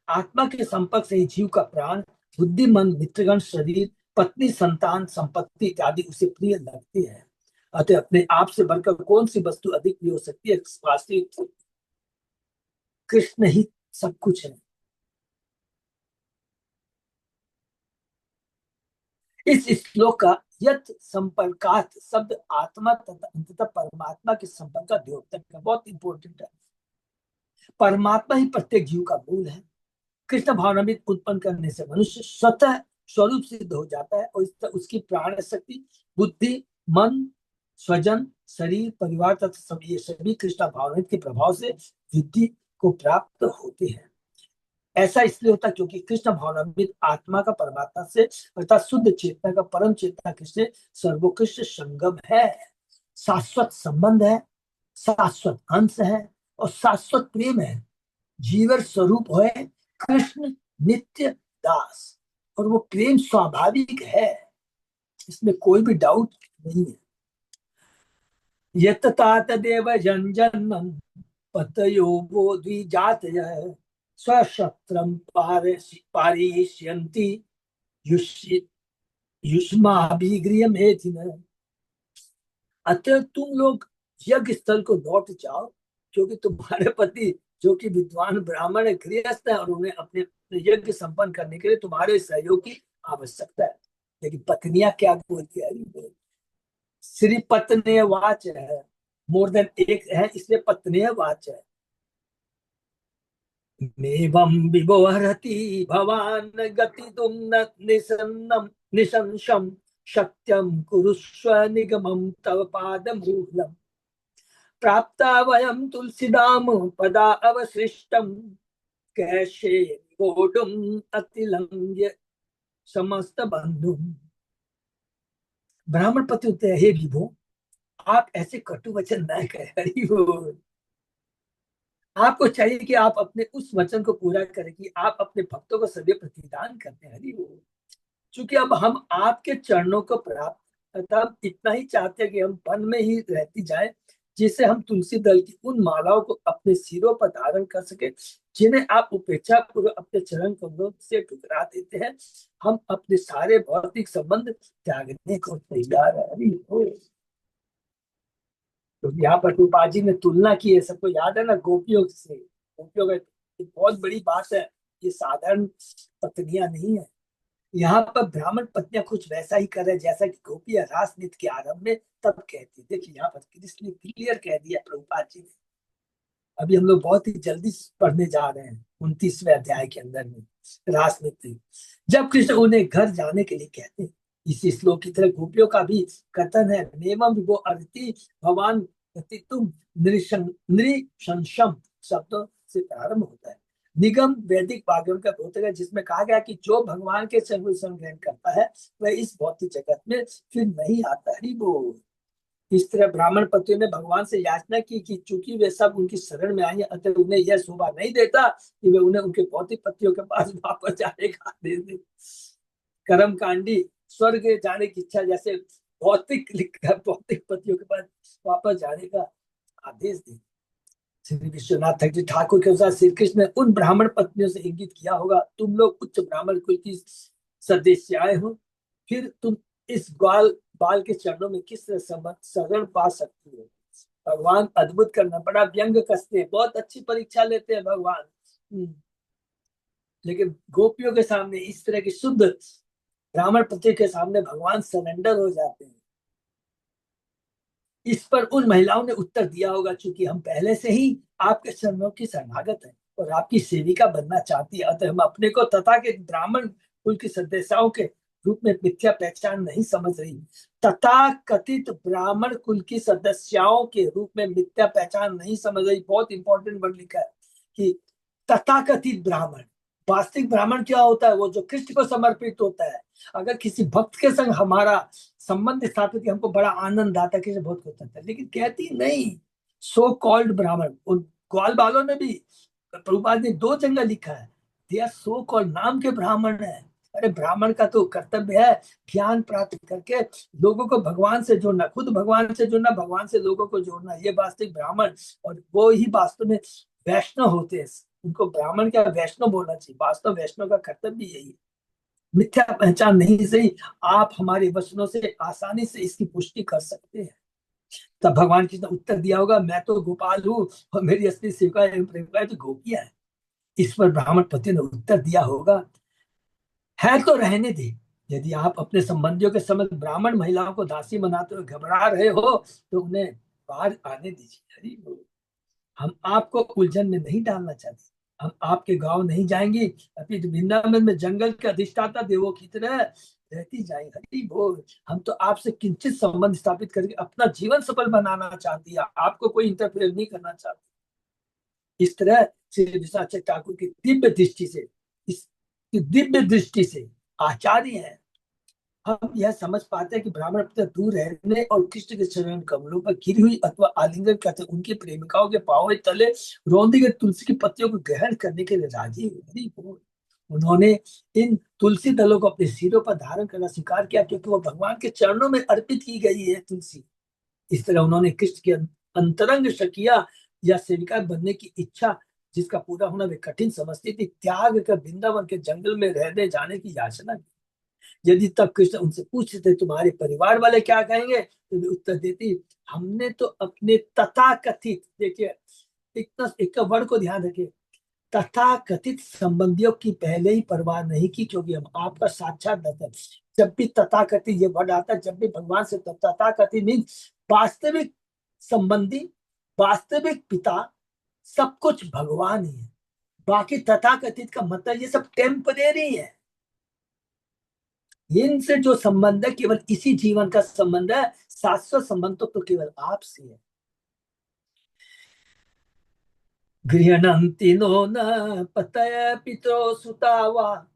आत्मा के संपर्क से जीव का प्राण, बुद्धि, मन, मित्रगण, शरीर, पत्नी, संतान, संपत्ति इत्यादि उसे प्रिय लगते हैं। अतः अपने आप से बढ़कर कौन सी वस्तु अधिक प्रिय हो सकती है? वास्तविक कृष्ण ही सब कुछ है। इस श्लोक का यत संपर्कात शब्द आत्मा तथा अंततः परमात्मा के संपर्क का द्योतक है, बहुत इंपॉर्टेंट है। परमात्मा ही प्रत्येक जीव का मूल है। कृष्ण भावनामृत उत्पन्न करने से मनुष्य स्वतः स्वरूप सिद्ध हो जाता है और उसकी प्राण शक्ति, बुद्धि, मन, स्वजन, शरीर, परिवार तथा सभी कृष्ण भावनामृत के प्रभाव से वृद्धि को प्राप्त होते हैं। ऐसा इसलिए होता है क्योंकि कृष्ण भावनामृत आत्मा का परमात्मा से अर्थात शुद्ध चेतना का परम चेतना कृष्ण सर्वोकृष्ट संगम है, शाश्वत संबंध है, शाश्वत अंश है और शाश्वत प्रेम है। जीवन स्वरूप है कृष्ण नित्य दास और वो प्रेम स्वाभाविक है, इसमें कोई भी डाउट नहीं है। यत्तात देव जन्जन्मं पतयो वो द्विजातयः स्वशत्रं पारयिष्यन्ति युष्माभिगृहमेधिनः। अतः तुम लोग यज्ञ स्थल को लौट जाओ, क्योंकि तुम्हारे पति जो कि विद्वान ब्राह्मण है, गृहस्थ है और उन्हें अपने यज्ञ संपन्न करने के लिए तुम्हारे सहयोग की आवश्यकता है। लेकिन पत्नियां क्या बोलती है? श्री पत्नी वाच है, मोर देन एक है, इसलिए पत्नी वाच है। मेवं विभोहरति भवान गति तुम निसन्नम निशंशम सत्यम कुरुष्व निगमं तव पादमूलम् प्राप्ता वयं तुलसीदाम पदा अवशिष्टम कैशे निगोढुम् अतिलंघ्य समस्त बंधु। ब्राह्मण पति उत्तर है, हे विभो आप ऐसे कटु वचन न कहें। हरि बोल। आपको चाहिए कि आप अपने उस वचन को पूरा करें कि आप अपने भक्तों को सदैव प्रतिदान करते हैं। हरि बोल। क्योंकि अब हम आपके चरणों को प्राप्त अर्थात इतना ही चाहते हैं कि हम वन में ही रहती जाए, जिससे हम तुलसी दल की उन मालाओं को अपने सिरों पर धारण कर सके, जिन्हें आप उपेक्षा पूर्वक अपने चरण कमलों से ठुकरा देते हैं। हम अपने सारे भौतिक संबंध त्यागने को तैयार है। तो यहाँ पर रूपा जी ने तुलना की है, सबको याद है ना, गोपियों से। गोपियों का बहुत बड़ी बात है, ये साधारण पत्नियां नहीं है। यहाँ पर ब्राह्मण पत्नियां कुछ वैसा ही कर रहे हैं जैसा कि गोपियां रास नृत्य के आरंभ में तब कहती। देखिए यहाँ पर कृष्ण ने क्लियर कह दिया प्रभुपाद जी ने। अभी हम लोग बहुत ही जल्दी पढ़ने जा रहे हैं 29वें अध्याय के अंदर में रास नृत्य। जब कृष्ण उन्हें घर जाने के लिए कहते हैं, इसी श्लोक की तरह गोपियों का भी कथन है, नेमम विभो अर्ति भगवान तुम नृशंसम शब्दों से प्रारंभ होता है। निगम वैदिक वाग्यम का बोधक है, जिसमें कहा गया कि जो भगवान के चरण ग्रहण करता है वह इस भौतिक जगत में फिर नहीं आता। ही वो इस तरह ब्राह्मण पतियों ने भगवान से याचना की कि चूंकि वे सब उनकी शरण में आई हैं, अतः उन्हें यह शोभा नहीं देता कि वे उन्हें उनके भौतिक पतियों के पास वापस जाने का आदेश दे। कर्म कांडी स्वर्ग जाने की इच्छा जैसे भौतिक लिखकर भौतिक पतियों के पास वापस जाने का आदेश दे। श्री विश्वनाथ जी ठाकुर के अनुसार श्री कृष्ण ने उन ब्राह्मण पत्नियों से इंगित किया होगा, तुम लोग उच्च ब्राह्मण कुल की सदस्याएं हो, फिर तुम इस ग्वाल बाल के चरणों में किस तरह शरण पा सकती हो। भगवान अद्भुत करना बड़ा व्यंग कसते हैं, बहुत अच्छी परीक्षा लेते हैं भगवान। लेकिन गोपियों के सामने इस तरह की शुद्ध ब्राह्मण पति के सामने भगवान सरेंडर हो जाते हैं। इस पर उन महिलाओं ने उत्तर दिया होगा, चूंकि हम पहले से ही आपके चरणों की शरणागत है और आपकी सेविका बनना चाहती है, अतः हम अपने को तथा के ब्राह्मण कुल की सदस्यों के रूप में मिथ्या पहचान नहीं समझ रही। तथा कथित ब्राह्मण कुल की सदस्यों के रूप में मिथ्या पहचान नहीं समझ रही। बहुत इंपॉर्टेंट वर्ड लिखा है कि तथा कथित ब्राह्मण। वास्तविक ब्राह्मण क्या होता है? वो जो कृष्ण को समर्पित होता है। अगर किसी भक्त के संग हमारा संबंध स्थापित कि हमको बड़ा आनंद आता है, किसी भक्त होता है, लेकिन कहती नहीं सो कॉल्ड ब्राह्मण। उन ग्वाल बालों ने भी प्रभुपाद ने 2 जगह लिखा है दे आर सो कॉल्ड, नाम के ब्राह्मण है। अरे ब्राह्मण का तो कर्तव्य है ज्ञान प्राप्त करके लोगों को भगवान से जोड़ना, खुद भगवान से जोड़ना, भगवान से लोगों को जोड़ना, ये वास्तविक ब्राह्मण। और वो ही वास्तव में वैष्णव होते हैं। उनको ब्राह्मण क्या वैष्णव बोलना चाहिए। वास्तव वैष्णव का कर्तव्य यही है। मिथ्या पहचान नहीं सही। आप हमारे वचनों से आसानी से इसकी पुष्टि कर सकते हैं। तब भगवान कृष्ण ने उत्तर दिया होगा, मैं तो गोपाल हूँ और मेरी असली सेविका तो गोपियां है। इस पर ब्राह्मण पति ने उत्तर दिया होगा, है तो रहने दे। यदि आप अपने संबंधियों के समझ ब्राह्मण महिलाओं को दासी बनाते हुए घबरा रहे हो तो उन्हें बाहर आने दीजिए। हरि बोल। हम आपको उलझन में नहीं डालना चाहते। हम आपके गांव नहीं जाएंगे, अपितु वृंदावन में जंगल के अधिष्ठाता देवों की तरह रहती जाएंगे। हरि बोल। हम तो आपसे किंचित संबंध स्थापित करके अपना जीवन सफल बनाना चाहती है, आपको कोई इंटरफेयर नहीं करना चाहती। इस तरह श्री विश्वनाथ ठाकुर की दिव्य दृष्टि से, इस दिव्य दृष्टि से आचार्य है, हम यह समझ पाते हैं कि ब्राह्मण अपने दूर रहने और कृष्ण के चरण कमलों पर गिरी हुई अथवा आलिंगन करते उनकी प्रेमिकाओं के पांव तले रौंदी गई तुलसी की पत्तियों को ग्रहण करने के लिए राजी हुए। उन्होंने इन तुलसी दलों को अपने सिरों पर धारण करना स्वीकार किया, क्योंकि वो भगवान के चरणों में अर्पित की गई है तुलसी। इस तरह उन्होंने कृष्ण की अंतरंग शकिया या सेविका बनने की इच्छा, जिसका पूरा होना वे कठिन समझती थी, त्याग कर वृंदावन के जंगल में रहने जाने की याचना की। यदि तब कृष्ण उनसे पूछते तुम्हारे परिवार वाले क्या कहेंगे, तो वे उत्तर देती, हमने तो अपने तथाकथित, देखिए इतना एक वर्ड को ध्यान रखिए, तथाकथित संबंधियों की पहले ही परवाह नहीं की, क्योंकि हम आपका साक्षात दत्त। जब भी तथाकथित ये वर्ड आता है, जब भी भगवान से तथाकथित मीन वास्तविक संबंधी, वास्तविक पिता, सब कुछ भगवान ही है। बाकी तथाकथित का मतलब ये सब टेम्परेरी है। इनसे जो संबंध है केवल इसी जीवन का संबंध है, शाश्वत संबंध तो केवल आपसे है। गृहणन्ति नो न पतय पितरो सुता वा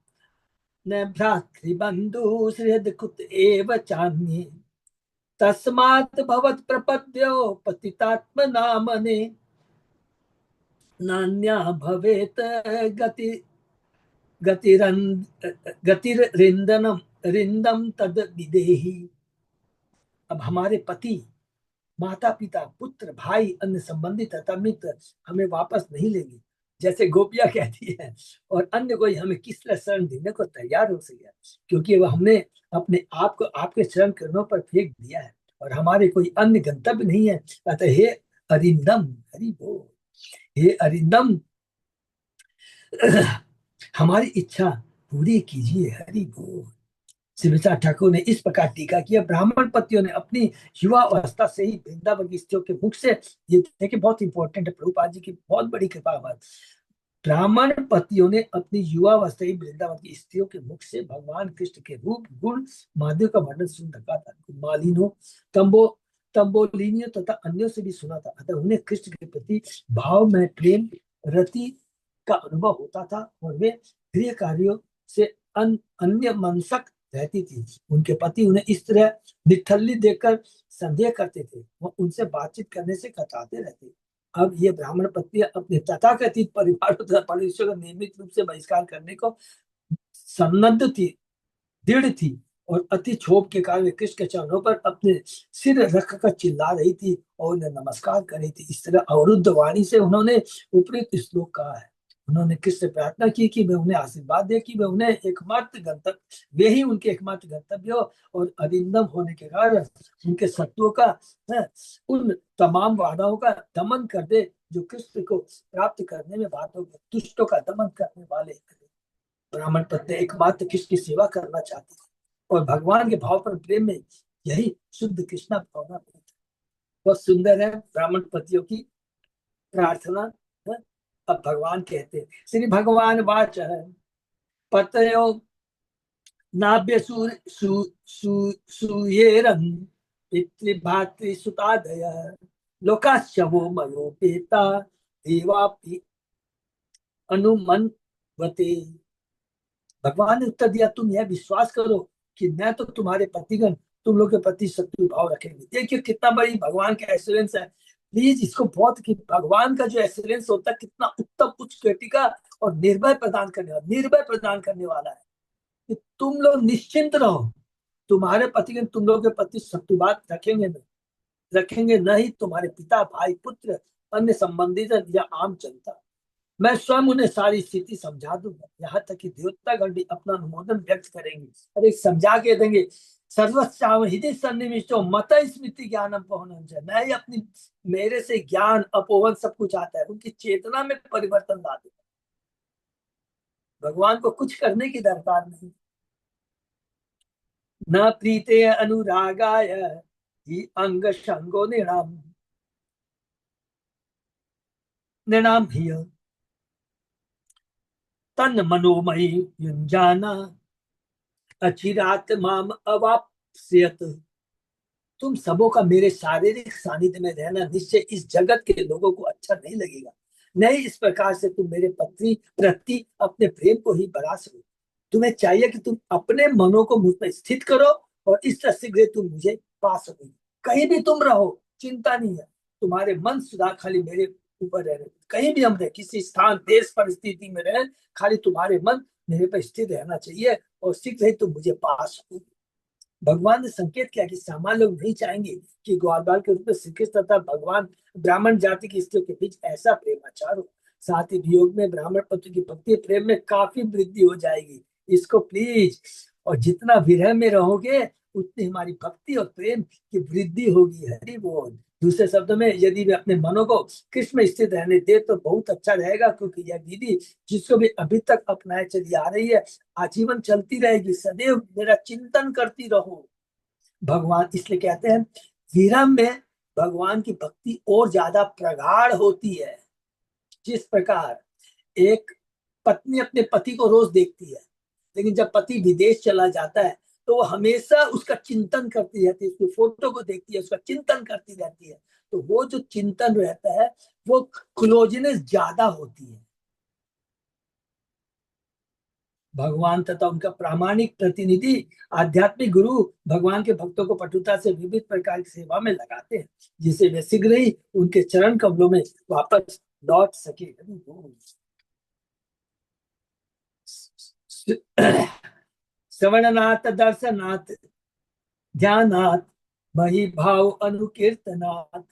न भ्रातृबन्धु सुहृदकुत एव चान्ये तस्मात् भवत् प्रपद्यो पतितात्मनामने नान्या भवेत गति गतिरिंदनम रिंदम तद विदेही। अब हमारे पति, माता पिता, पुत्र, भाई, अन्य संबंधी तथा मित्र हमें वापस नहीं लेंगे, जैसे गोपियां कहती है, और अन्य कोई हमें किस तरह शरण देने को तैयार हो सके, क्योंकि वह हमने अपने आप को आपके चरण किरणों पर फेंक दिया है और हमारे कोई अन्य गंतव्य नहीं है। अतः हे अरिंदम, हरि बोल, हे अरिंदम हमारी इच्छा पूरी कीजिए। हरि बोल। श्री विश्वनाथ ठाकुर ने इस प्रकार टीका किया, ब्राह्मण पतियों ने अपनी युवा अवस्था से ही वृंदावन की स्त्रियों के मुख से, ये देखिए बहुत इंपॉर्टेंट है, प्रभुपाद जी की बहुत बड़ी कृपा बात, ब्राह्मण पतियों ने अपनी युवा अवस्था ही वृंदावन की स्त्रियों के मुख से भगवान कृष्ण के रूप, गुण, माधुर्य का वर्णन सुन रखा था। मालिनों, तंबोलिनियों तथा अन्यों से भी सुना था। अतः उन्हें कृष्ण के प्रति भाव में प्रेम रति का अनुभव होता था और वे गृह कार्यों से अन्य मनसक रहती थी। उनके पति उन्हें इस तरह निठल्ली देकर संदेह करते थे, वो उनसे बातचीत करने से कतराते रहते। अब ये ब्राह्मण पत्नियां अपने तथाकथित परिवार तथा पड़ोसियों का नियमित रूप से बहिष्कार करने को सन्नद्ध थी, दृढ़ थी, और अति क्षोभ के कारण वे कृष्ण के चरणों पर अपने सिर रखकर चिल्ला रही थी और उन्हें नमस्कार कर रही थी। इस तरह अवरुद्ध वाणी से उन्होंने उपयुक्त श्लोक कहा है। उन्होंने कृष्ण से प्रार्थना की कि वे उन्हें आशीर्वाद दे, कि वे उन्हें एकमात्र गंतव्य, वे ही उनके एकमात्र गंतव्य हो, और अरिंदम होने के कारण उनके शत्रुओं का, उन तमाम बाधाओं का दमन कर दे जो कृष्ण को प्राप्त करने में बाधक, दुष्टों का दमन करने वाले। ब्राह्मण पत्नी एकमात्र कृष्ण की सेवा करना चाहती थी, और भगवान के भाव पर प्रेम में यही शुद्ध कृष्णा भावना थी। बहुत सुंदर है ब्राह्मण पतियों की प्रार्थना, है? अब भगवान कहते हैं, श्री भगवान वाच है, पतयो नाभ्य सूयेरन पितृभातृ सुतादय लोकाश्च वो मयोपेता देवापि अनुमन्वते। भगवान ने उत्तर दिया, तुम यह विश्वास करो कि मैं तो तुम्हारे पतिगण तुम लोग के प्रति शत्रु भाव रखेंगे। देखिए कितना बड़ी भगवान का एक्सीलेंस है। प्लीज इसको बहुत, कि भगवान का जो एक्सीलेंस होता है कितना उत्तम उच्च कोटि का, और निर्भय प्रदान करने वाला है, कि तुम लोग निश्चिंत रहो, तुम्हारे पतिगण तुम लोग के प्रति शत्रुभाव रखेंगे नहीं, तुम्हारे पिता, भाई, पुत्र, अन्य संबंधी या आम जनता। मैं स्वयं उन्हें सारी स्थिति समझा दूंगा, यहाँ तक कि देवतागण भी अपना अनुमोदन व्यक्त करेंगे। अरे समझा के देंगे, सर्वस्व हृदय सन्निविष्टो मत स्मृति ज्ञानम पवनम च। मैं ही अपनी, मेरे से ज्ञान अपोहन सब कुछ आता है, उनकी चेतना में परिवर्तन ला दूंगा। भगवान को कुछ करने की दरकार नहीं। न प्रीते अनुरागाय ही अंग संगो नृणाम ही तन मनोमयी युंजाना अचिरात माम अवाप्स्यत। तुम सबों का मेरे शारीरिक सानिध्य में रहना निश्चय इस जगत के लोगों को अच्छा नहीं लगेगा। नहीं, इस प्रकार से तुम मेरे पत्नी प्रति अपने प्रेम को ही बढ़ा सको। तुम्हें चाहिए कि तुम अपने मनों को मुझ पर स्थित करो, और इस तरह शीघ्र तुम मुझे पा सकोगे। कहीं भी तुम रहो, चिंता नहीं है, तुम्हारे मन सुधा खाली मेरे ऊपर रह रहे। कहीं भी हम रहे, किसी स्थान, देश, परिस्थिति में रहे, खाली तुम्हारे मन मेरे पर स्थिर रहना चाहिए, और शीघ्र ही तुम मुझे पा सकोगे। भगवान ने संकेत किया कि सामान्य लोग नहीं चाहेंगे कि ग्वाल बाल के रूप में श्री कृष्ण तथा भगवान ब्राह्मण जाति की स्त्रियों के बीच ऐसा प्रेमाचार हो। साथ ही वियोग में ब्राह्मण पति की भक्ति प्रेम में काफी वृद्धि हो जाएगी। इसको प्लीज, और जितना विरह में रहोगे उतनी हमारी भक्ति और प्रेम की वृद्धि होगी। हरि बोल। दूसरे शब्दों में, यदि वे अपने मनों को कृष्ण में स्थित रहने दे तो बहुत अच्छा रहेगा, क्योंकि यह विधि जिसको भी अभी तक अपनाए चली आ रही है, आजीवन चलती रहेगी। सदैव मेरा चिंतन करती रहो। भगवान इसलिए कहते हैं, विरह में भगवान की भक्ति और ज्यादा प्रगाढ़ होती है। जिस प्रकार एक पत्नी अपने पति को रोज देखती है, लेकिन जब पति विदेश चला जाता है तो वो हमेशा उसका चिंतन करती रहती है, उसकी फोटो को देखती है, उसका चिंतन करती रहती है। तो वो जो चिंतन रहता है वो क्लोजनेस ज्यादा होती है। भगवान तथा उनका प्रामाणिक प्रतिनिधि आध्यात्मिक गुरु भगवान के भक्तों को पटुता से विविध प्रकार की सेवा में लगाते हैं, जिससे वे शीघ्र ही उनके चरण कमलों में वापस लौट सके। श्रवणनाथ, दर्शनाथ, ध्यानाथ, मही भाव अनुकीर्तनाथ,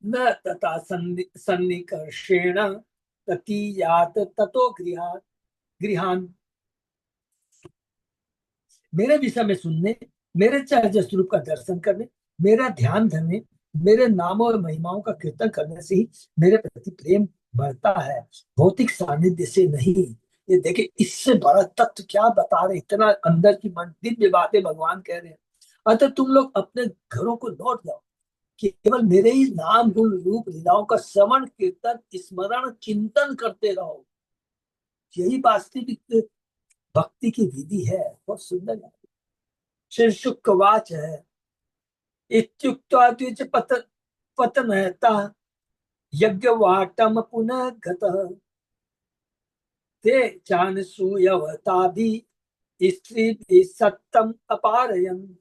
न तथा सन्निकर्षेण ततीयात ततो गृहान। मेरे विषय में सुनने, मेरे सहज स्वरूप का दर्शन करने, मेरा ध्यान धरने, मेरे नामों और महिमाओं का कीर्तन करने से ही मेरे प्रति प्रेम बढ़ता है, भौतिक सानिध्य से नहीं। ये देखिए, इससे बड़ा तत्व क्या बता रहे, इतना अंदर की मन दिव्य बातें भगवान कह रहे हैं। अतः तुम लोग अपने घरों को लौट जाओ, केवल मेरे ही नाम गुण रूप लीलाओं का श्रवण कीर्तन स्मरण चिंतन करते रहो। यही वास्तविक भक्ति की विधि है। बहुत सुंदर है। श्री शुकवाच है, इत्युक्त्वा द्विज पतनहता यज्ञवाटम पुनः गतः ते चानसूयवताभि स्त्री सत्यम अपारयन।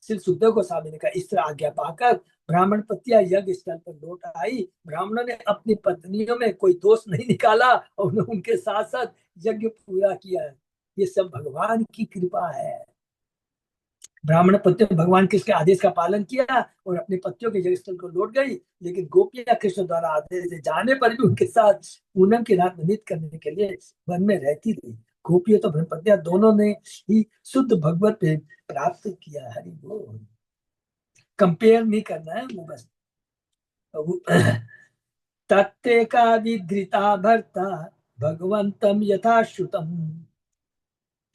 श्री सुखदेव गोस्वामी ने कहा, इस तरह आज्ञा पाकर ब्राह्मण पत्नियां यज्ञ स्थल पर लौट आई। ब्राह्मणों ने अपनी पत्नियों में कोई दोष नहीं निकाला और उन्होंने उनके साथ साथ यज्ञ पूरा किया है। ये सब भगवान की कृपा है। ब्राह्मण पत्नियों भगवान कृष्ण के आदेश का पालन किया और अपने पतियों के यज्ञ स्थल को लौट गई। लेकिन गोपियां कृष्ण द्वारा आदेश से जाने पर भी उनके साथ पूनम की रात में नृत्य करने के लिए वन में रहती रही। गोपियां तो ब्रह्मपत्नियां दोनों ने ही शुद्ध भगवत प्रेम प्राप्त किया। हरि बोल। कंपेयर नहीं करना है वो बस। तत्ते का विधृता भर्ता भगवंतम यथाश्रुतम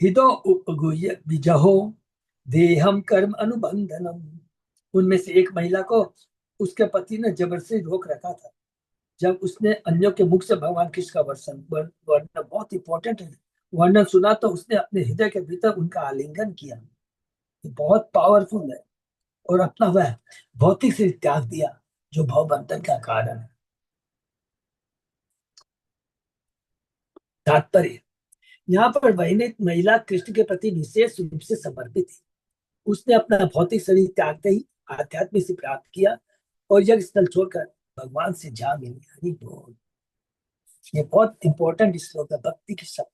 हिदो उपगुह्य विजहो देहम कर्म अनुबंधनम। उनमें से एक महिला को उसके पति ने जबरदस्ती रोक रखा था। जब उसने अन्यों के मुख से भगवान कृष्ण का वर्णन बहुत इंपॉर्टेंट है, वर्णन सुना तो उसने अपने हृदय के भीतर उनका आलिंगन किया। ये बहुत पावरफुल है। और अपना वह भौतिक से त्याग दिया जो भवबंधन का कारण है। तात्पर्य, यहाँ पर वही महिला कृष्ण के प्रति विशेष रूप से समर्पित थी। उसने अपना भौतिक शरीर त्यागते ही आध्यात्मिक से प्राप्त किया और यज्ञ स्थल छोड़कर भगवान से जा मिली। हरि बोल। ये बहुत इंपॉर्टेंट श्लोक है, भक्ति के शब्द।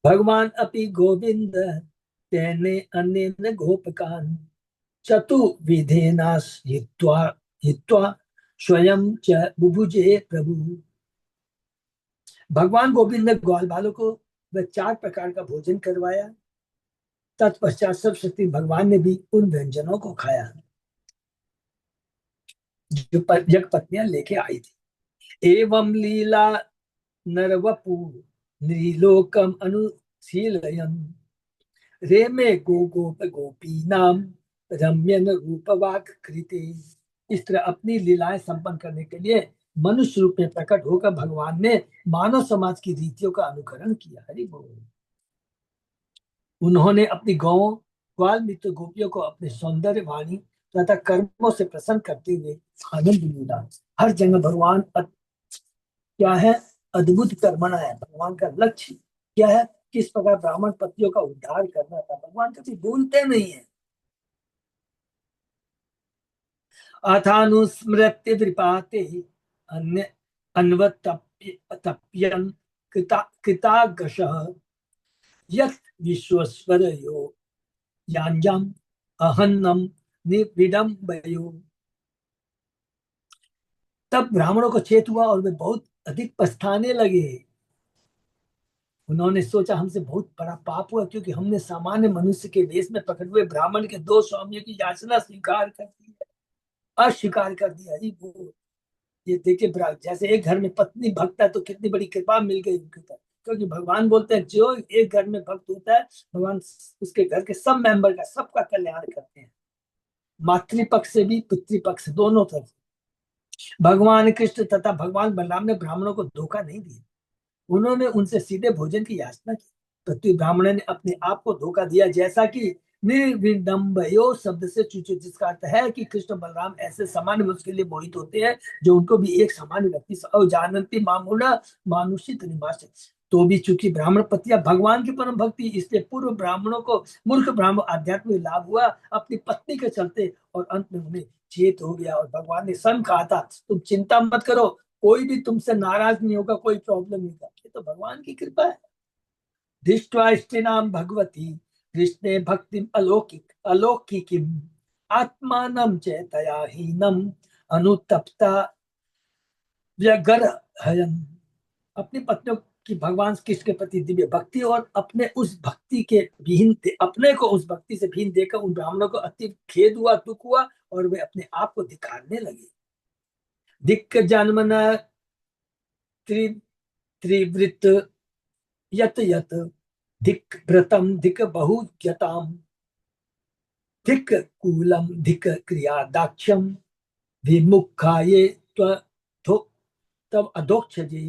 भगवान अपि गोविंद तेने अन्य गोपकान चतुर्विधेनास हित्वा हित्वा स्वयं च बुभुजे प्रभु। भगवान गोविंद ने ग्वाल बालों को वह 4 प्रकार का भोजन करवाया। तत्पश्चात सर्वशक्ति भगवान ने भी उन व्यंजनों को खाया जो यज्ञ पत्नियां लेके आई थी। एवं लीला नरवपु नृलोकम अनुशीलयन रेमे गोप गोपी नाम रम्यन रूपवाक कृति। इस तरह अपनी लीलाएं संपन्न करने के लिए मनुष्य रूप में प्रकट होकर भगवान ने मानव समाज की रीतियों का अनुकरण किया। हरि बोल। उन्होंने अपनी गौ ग्वाल मित्र गोपियों को अपने सौंदर्य वाणी तथा कर्मों से प्रसन्न करते हुए आनंद मिला। हर जगह भगवान क्या है, अद्भुत कर्मणा है। भगवान का लक्ष्य क्या है, किस प्रकार ब्राह्मण पतियों का उद्धार करना था। भगवान कभी भूलते नहीं है। अथानुस्मृत्य विपाते अन्य अन्वतप्यन कृताग्रशः यत् विश्वेश्वरयो यांजम अहन्नम निविडम्बयो। तब ब्राह्मणों को चेत हुआ और वे बहुत अधिक पछताने लगे। उन्होंने सोचा हमसे बहुत बड़ा पाप हुआ, क्योंकि हमने सामान्य मनुष्य के वेश में प्रकट हुए ब्राह्मण के 2 स्वामियों की याचना स्वीकार कर दी, अस्वीकार कर दिया। जी वो ये देखिए, जैसे एक घर में पत्नी भक्त है तो कितनी बड़ी कृपा मिल गई उनके ऊपर। क्योंकि भगवान बोलते हैं जो एक घर में भक्त होता है भगवान उसके घर के सब मेंबर का सबका कल्याण करते हैं, मातृपक्ष से भी पितृपक्ष से, दोनों तरफ। भगवान कृष्ण तथा भगवान बलराम ने ब्राह्मणों को धोखा नहीं दिया। उन्होंने उनसे सीधे भोजन की याचना की। पृथ्वी ब्राह्मण ने अपने आप को धोखा दिया, जैसा कि निर्विडम्बयो शब्द से चूचे, जिसका अर्थ है कि कृष्ण बलराम ऐसे सामान्य मनुष्य के लिए मोहित होते हैं जो उनको भी एक सामान्य व्यक्ति से जानती मामूला मानुषित निवास। तो भी चूंकि ब्राह्मण पतियां भगवान की परम भक्ति, इसलिए पूर्व ब्राह्मणों को मूर्ख ब्राह्मण आध्यात्मिक लाभ हुआ अपनी पत्नी के चलते, और अंत में उन्हें चेत हो गया। और भगवान ने स्वयं कहा था, तुम चिंता मत करो, कोई भी तुमसे नाराज नहीं होगा, कोई प्रॉब्लम नहीं होगा। ये तो भगवान की कृपा है। दृष्ट्वा स्त्रीणाम भगवती कृष्णे भक्तिम अलौकिकीम आत्मानं च तया हीनम अनुतप्ता व्यगरहयन्। अपनी पत्नियों की भगवान कृष्ण के प्रति दिव्य भक्ति और अपने उस भक्ति के विहीन अपने को उस भक्ति से विहीन देखकर उन ब्राह्मणों को अति खेद हुआ, दुख हुआ, और वे अपने आप को धिक्कारने लगे। दिक्क जन्मन त्रिवृत यत यत धिक व्रतम धिक बहुजताम धिक कूलम धिक क्रिया दाक्ष्यम विमुखाये तब अधोक्ष जी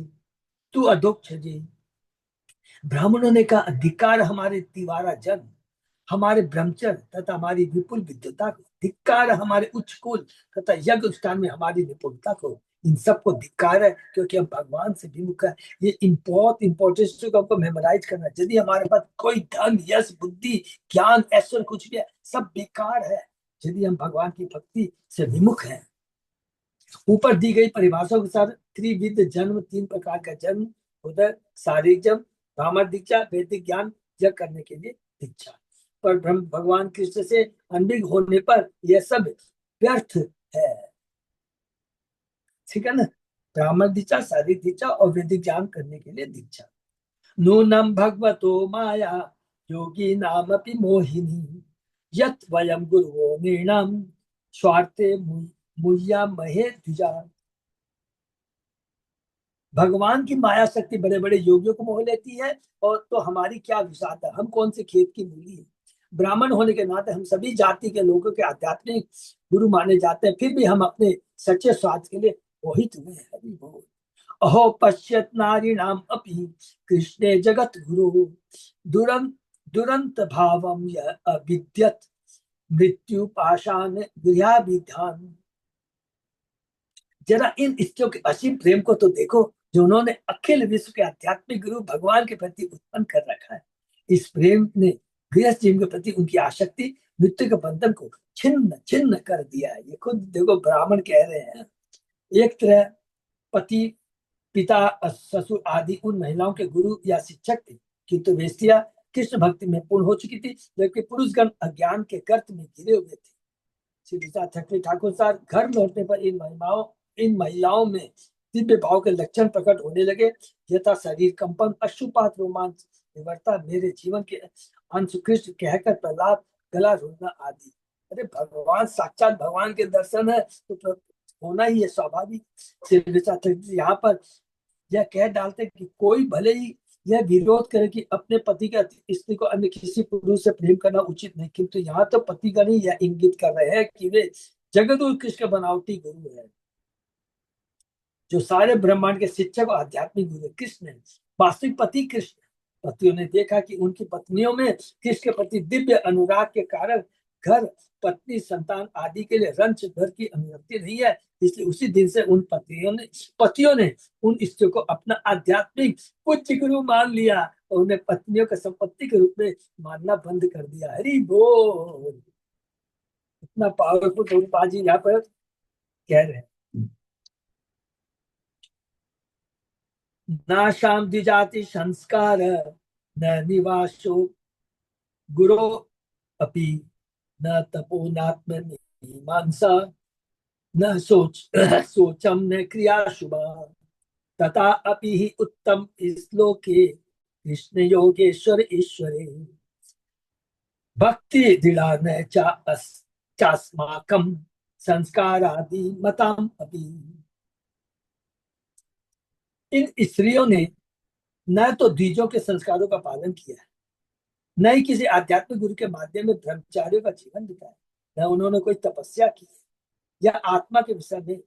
तू अधोक्ष जी। ब्राह्मणों ने कहा, धिक्कार हमारे तिवारा जन्म, हमारे ब्रह्मचर्य तथा हमारी विपुल विद्वता को, धिक्कार हमारे उच्च कुल तथा यज्ञ अनुष्ठान में हमारी निपुणता को। इन सबको धिक्कार है, क्योंकि हम भगवान से विमुख है। ये बहुत इंपॉर्टेंट को हमको मेमोराइज करना है। यदि हमारे पास कोई धन, यश, बुद्धि, ज्ञान, ऐश्वर्य कुछ भी है, सब बेकार है यदि हम भगवान की भक्ति से विमुख हैं। ऊपर दी गई परिभाषा के अनुसार त्रिविध जन्म, 3 प्रकार का जन्म, उधर शारीरिक जन्म, ब्राह्मण दीक्षा, वैदिक ज्ञान यज्ञ करने के लिए दीक्षा। पर ब्रह्म भगवान कृष्ण से अनभिज्ञ होने पर यह सब व्यर्थ है। ठीक है ना। ब्राह्मण दीक्षा, शारीरिक दीक्षा और वैदिक ज्ञान करने के लिए दीक्षा। नूनम भगवतो माया योगी नाम अपि मोहिनी यत वयम गुरुवो निर्णम स्वार्थे मुह्या महे द्विजा। भगवान की माया शक्ति बड़े बड़े योगियों को मोह लेती है, और तो हमारी क्या विषाद है, हम कौन से खेत की मूली है। ब्राह्मण होने के नाते हम सभी जाति के लोगों के आध्यात्मिक गुरु माने जाते हैं, फिर भी हम अपने सच्चे स्वार्थ के लिए मोहित हुए हैं। हरि बोल। अहो पश्यत नारीणाम अपि कृष्णे जगत गुरु दुरंत दुरंत भावम अविद्यत मृत्यु पाषाण गृहाभिधान। जरा इन स्त्रियों के असीम प्रेम को तो देखो, जो उन्होंने अखिल विश्व के आध्यात्मिक गुरु भगवान के प्रति उत्पन्न कर रखा है। इस प्रेम ने गृहस्थ जीवन के प्रति उनकी आसक्ति, मृत्यु के बंधन को छिन्न छिन्न कर दिया है। ये खुद देखो ब्राह्मण कह रहे हैं। एक तरह पति, पिता, ससुर आदि उन महिलाओं के गुरु या शिक्षक थे, किंतु वेश्या कृष्ण भक्ति में पूर्ण हो चुकी थी, जबकि पुरुषगण अज्ञान के गर्त में घिरे हुए थे। श्री ठाकुर ठाकुर साहब घर लौटने पर इन महिलाओं में दिव्य भाव के लक्षण प्रकट होने लगे, यथा शरीर कंपन, अश्रुपात, रोमांच, विवर्ता, मेरे जीवन के अंश कृष्ण कहकर प्रहलाद गला रोना आदि। अरे भगवान, साक्षात भगवान के दर्शन है तो होना ही है स्वाभाविक। यहाँ पर यह कह डालते कि कोई भले ही यह विरोध करे कि अपने पति का स्त्री को अन्य किसी पुरुष से प्रेम करना उचित नहीं, किंतु यहाँ तो पतिगण ही यह इंगित कर रहे हैं कि वे जगतगुरु कृष्ण के बनावटी गुरु है, जो सारे ब्रह्मांड के शिक्षक और आध्यात्मिक गुरु कृष्ण है। वास्तविक पति कृष्ण। पतियों ने देखा कि उनकी पत्नियों में कृष्ण के प्रति दिव्य अनुराग के कारण घर, पत्नी, संतान आदि के लिए रंच भर की अनुरक्ति नहीं है, इसलिए उसी दिन से उन पतियों ने उन स्त्रियों को अपना आध्यात्मिक पूज्य गुरु मान लिया और उन्हें पत्नियों के संपत्ति के रूप में मानना बंद कर दिया। हरि बोल। इतना पावरफुल प्रभुपाद जी यहाँ पर कह रहे हैं। नाशाम द्विजाति संस्कार न निवासो गुरो अपि न तपो नात्म मीमांसा न सोचम न क्रिया शुभा तथा अपि ही उत्तम श्लोके कृष्ण योगेश्वर ईश्वरे भक्ति दृढ़ा न चास्माकम संस्कारादि मताम अपि। इन स्त्रियों ने न तो द्विजों के संस्कारों का पालन किया है, न ही किसी आध्यात्मिक गुरु के माध्यम में ब्रह्मचारियों का जीवन बिताया, न उन्होंने कोई तपस्या की है या आत्मा के विषय में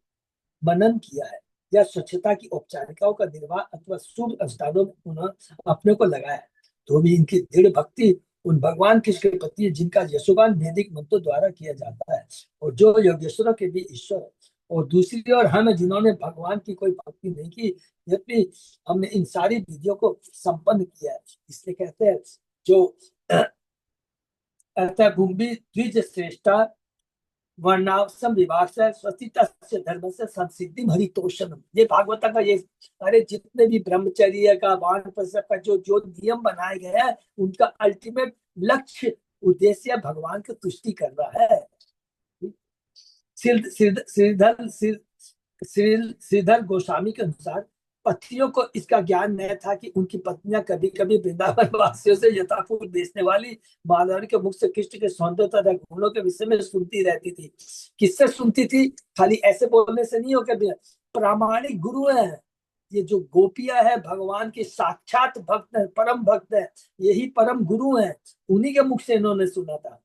मनन किया है या स्वच्छता की औपचारिकताओं का निर्वाह अथवा शुभ अनुष्ठानों में उन्होंने अपने को लगाया है। तो भी इनकी दृढ़ भक्ति उन भगवान कृष्ण के प्रति जिनका यशोगान वैदिक मंत्रों द्वारा किया जाता है और जो योगेश्वरों के भी ईश्वर है। और दूसरी ओर हम जिन्होंने भगवान की कोई भक्ति नहीं की, यद्यपि हमने इन सारी विधियों को संपन्न किया है। इसलिए कहते हैं जो भूमि द्विज श्रेष्ठा वर्णाश्रम विभाग से स्वस्तितस्य धर्म से संसिद्धि हरितोषणम। ये भागवत का ये सारे जितने भी ब्रह्मचर्य का, वानप्रस्थ का जो जो नियम बनाए गए हैं, उनका अल्टीमेट लक्ष्य उद्देश्य भगवान की तुष्टि करना है। श्रीधर गोस्वामी के अनुसार पत्नियों को इसका ज्ञान नहीं था कि उनकी पत्नियां कभी कभी वृंदावन वासियों से यथापूर्व बेचने वाली माधुरी के मुख से कृष्ण के सौंदर्य तथा गुणों के विषय में सुनती रहती थी। किससे सुनती थी? खाली ऐसे बोलने से नहीं हो के प्रामाणिक गुरु है। ये जो गोपियां है भगवान के साक्षात भक्त है, परम भक्त है, यही परम गुरु है, उन्हीं के मुख से इन्होंने सुना था।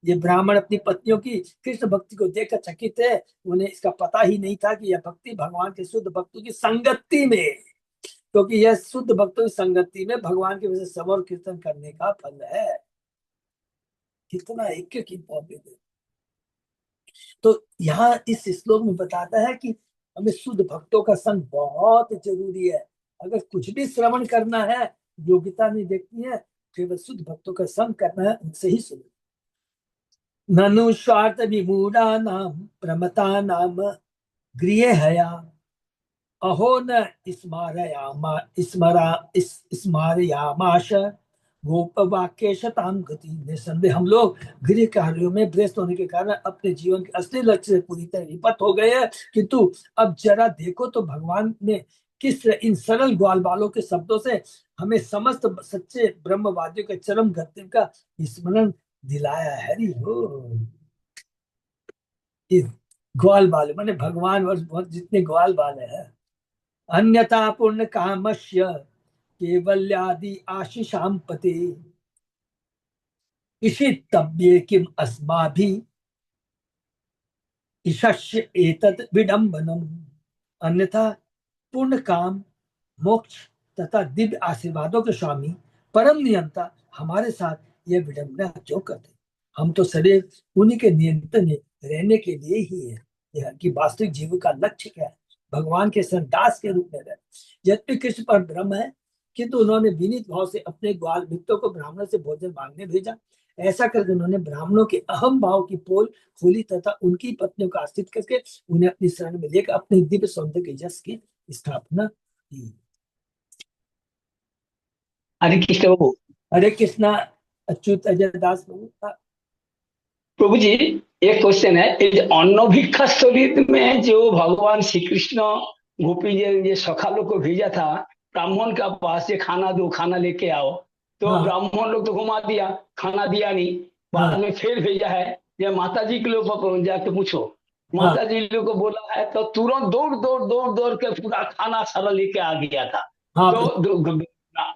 ये ब्राह्मण अपनी पत्नियों की कृष्ण भक्ति को देखकर चकित है। उन्हें इसका पता ही नहीं था कि यह भक्ति भगवान के शुद्ध भक्तों की संगति में, क्योंकि यह शुद्ध भक्तों की संगति में भगवान के वजह समर कीर्तन करने का फल है। कितना एक इंपॉर्टेंट है। तो यहाँ इस श्लोक में बताता है कि हमें शुद्ध भक्तों का संग बहुत जरूरी है। अगर कुछ भी श्रवण करना है, योग्यता नहीं देखती है, केवल शुद्ध भक्तों का संग करना है, उनसे ही सुनो। ननु स्वार्थ विमूढ़ा नाम प्रमता नाम गृह हया अहो न स्मारयामाश गोप वाक्य शताम गति। निसंदेह हम लोग गृह कार्यों में व्यस्त होने के कारण अपने जीवन के असली लक्ष्य से पूरी तरह विपत हो गए हैं। किंतु अब जरा देखो तो भगवान ने किस इन सरल ग्वाल बालों के शब्दों से हमें समस्त सच्चे ब्रह्मवादियों के चरम गति का स्मरण दिलाया है। हरि हो। ग्वाल बाल माने भगवान और जितने ग्वाल बाल है। अन्यथा पूर्ण कामस्य केवल्यादि आशीषाम पते इसी तब्ये किम अस्माभि ईशस्य एतत् विडंबनम। अन्यथा पूर्ण काम, मोक्ष तथा दिव्य आशीर्वादों के स्वामी परम नियंता हमारे साथ यह विडंबना क्यों करते? हम तो शरीर उन्हीं के नियंत्रण में रहने के लिए ही है। यह कि वास्तविक जीवन का लक्ष्य क्या है? भगवान के संदास के रूप में रहे। यद्यपि कृष्ण पर ब्रह्म है, किंतु उन्होंने विनीत भाव से अपने ग्वाल मित्रों को ब्राह्मणों से भोजन मांगने भेजा। ऐसा करके उन्होंने ब्राह्मणों के अहम भाव की पोल खोली तथा उनकी पत्नियों का आश्रित करके उन्हें अपनी शरण में लेकर अपने दिव्य सौंदर्य के यश की स्थापना की। हरे कृष्ण प्रभु। हरे कृष्णा। अच्युत अजय दास प्रभु। प्रभु जी, एक क्वेश्चन है, इस अन्न भिक्षा स्तुति में जो भगवान श्री कृष्ण गोपी जी ने सखा लोग को भेजा था ब्राह्मण का पास से खाना दो, खाना लेके आओ, तो हाँ। ब्राह्मण लोग तो घुमा दिया, खाना दिया नहीं। बाद हाँ। में फिर भेजा है, ये माता जी के लोग को जाके पूछो, हाँ। माता जी लोग को बोला है तो तुरंत दौड़ दौड़ दौड़ दौड़ के पूरा खाना सारा लेके आ गया था। हाँ। तो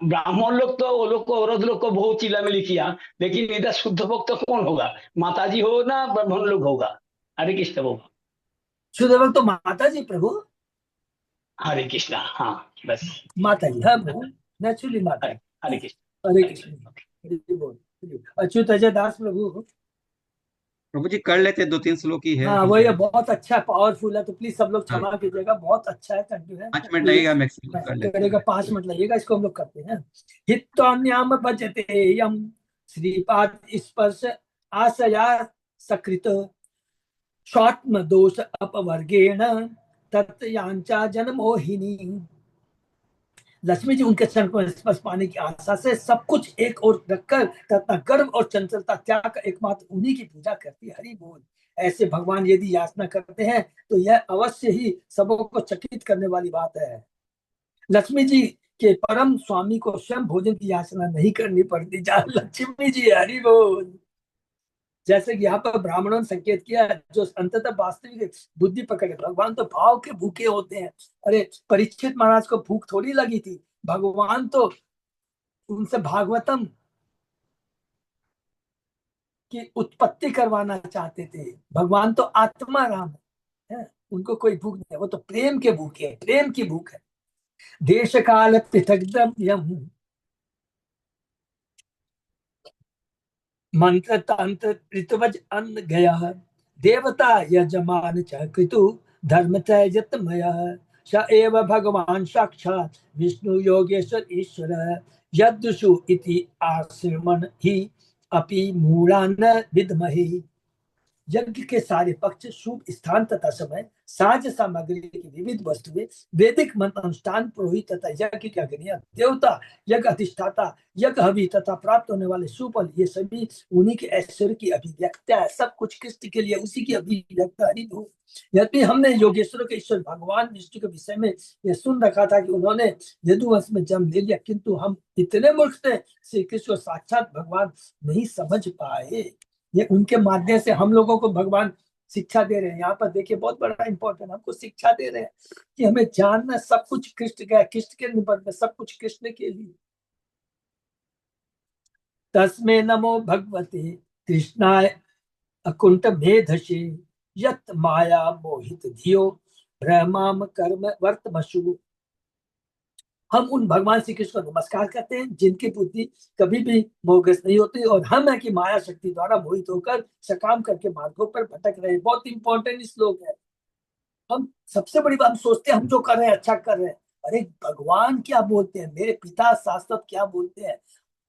ब्राह्मण लोग तो वो लोग को, औरत लोग को बहुत चिल्लामिल्ली किया, लेकिन इधर शुद्ध भक्त कौन होगा? माताजी हो ना ब्राह्मण लोग होगा? हरे कृष्ण प्रभु। शुद्ध भक्त तो माता जी प्रभु। हरे कृष्ण। हाँ बस। माता जी, हाँ प्रभु, नेचुरली माता। हरे हरे कृष्ण। हरे हरे कृष्ण। कृष्ण। हरि बोल। अच्युत अजय दास प्रभु। प्रभु जी कर लेते, 2-3 श्लोक ही है, हाँ हो वो ये जाएगा। बहुत अच्छा पावरफुल है, तो प्लीज सब लोग हाँ, क्षमा कीजिएगा, बहुत अच्छा है, कंटिन्यू है। 5 मिनट ये लगेगा मैक्सिमम, कर लेते करेगा, हैं। 5 मिनट लगेगा, इसको हम लोग करते हैं। हित्वान्याम भजते यम श्रीपाद स्पर्श आशया सकृत स्वात्म दोष अपवर्गेण तत्यांचा जनमोहिनी। लक्ष्मी जी उनके चरण को स्पर्श पाने की आशा से सब कुछ एक ओर रखकर तथा गर्व और चंचलता त्याग कर एकमात्र उन्हीं की पूजा करती है। हरि बोल। ऐसे भगवान यदि याचना करते हैं तो यह अवश्य ही सबों को चकित करने वाली बात है। लक्ष्मी जी के परम स्वामी को स्वयं भोजन की याचना नहीं करनी पड़ती, जहाँ लक्ष्मी जी। हरि बोल। जैसे कि यहाँ पर ब्राह्मणों ने संकेत किया, जो अंततः वास्तविक बुद्धि पकड़े, भगवान तो भाव के भूखे होते हैं। अरे परीक्षित महाराज को भूख थोड़ी लगी थी, भगवान तो उनसे भागवतम की उत्पत्ति करवाना चाहते थे। भगवान तो आत्मा राम है, उनको कोई भूख नहीं है, वो तो प्रेम के भूखे है, प्रेम की भूख है। देश काल पृथक द्रव्यम मंत्र तंत्र ऋतुवज अन्न गया देवता यजमान च कृतु धर्म त्यजतमय स एव भगवान साक्षात विष्णु योगेश्वर ईश्वर यदुषु इति आश्रमण ही अपि मूढ़ान विद्महे। यज्ञ के सारे पक्ष, शुभ स्थान तथा समय, साज सामग्री की विविध वस्तुएं, वैदिक मंत्र अनुष्ठान, पुरोहित तथा यज्ञ की अग्नियां, देवता, यज्ञ अधिष्ठाता, यज्ञ हवि तथा प्राप्त होने वाले सुफल, ये सभी उन्हीं के ऐश्वर्य की अभिव्यक्तियां है। सब कुछ कृष्ण के लिए उसी की अभिव्यक्ति। हरि बोल। यद्यपि हमने योगेश्वर के ईश्वर भगवान विष्णु के विषय में यह सुन रखा था कि उन्होंने यदुवंश में जन्म ले लिया, किंतु हम इतने मूर्ख थे, श्री कृष्ण को साक्षात भगवान नहीं समझ पाए। ये उनके माध्यम से हम लोगों को भगवान शिक्षा दे रहे हैं। यहाँ पर देखिए, बहुत बड़ा इंपॉर्टेंट, हमको शिक्षा दे रहे हैं कि हमें जानना सब कुछ कृष्ण का है, कृष्ण के निबंध में सब कुछ कृष्ण के लिए। तस्मे नमो भगवते कृष्णाय अकुंठ भेदशे यत माया मोहित धियो भ्रमाम कर्म वर्तमसु। हम उन भगवान श्री कृष्ण को नमस्कार करते हैं जिनकी बुद्धि कभी भी मोहग्रस्त नहीं होती, और हम है कि माया शक्ति द्वारा मोहित होकर सकाम करके मार्गों पर भटक रहे। बहुत इंपॉर्टेंट श्लोक है। हम सबसे बड़ी बात, हम सोचते हैं हम जो कर रहे हैं अच्छा कर रहे हैं, अरे भगवान क्या बोलते हैं, मेरे पिता शाश्वत क्या बोलते हैं।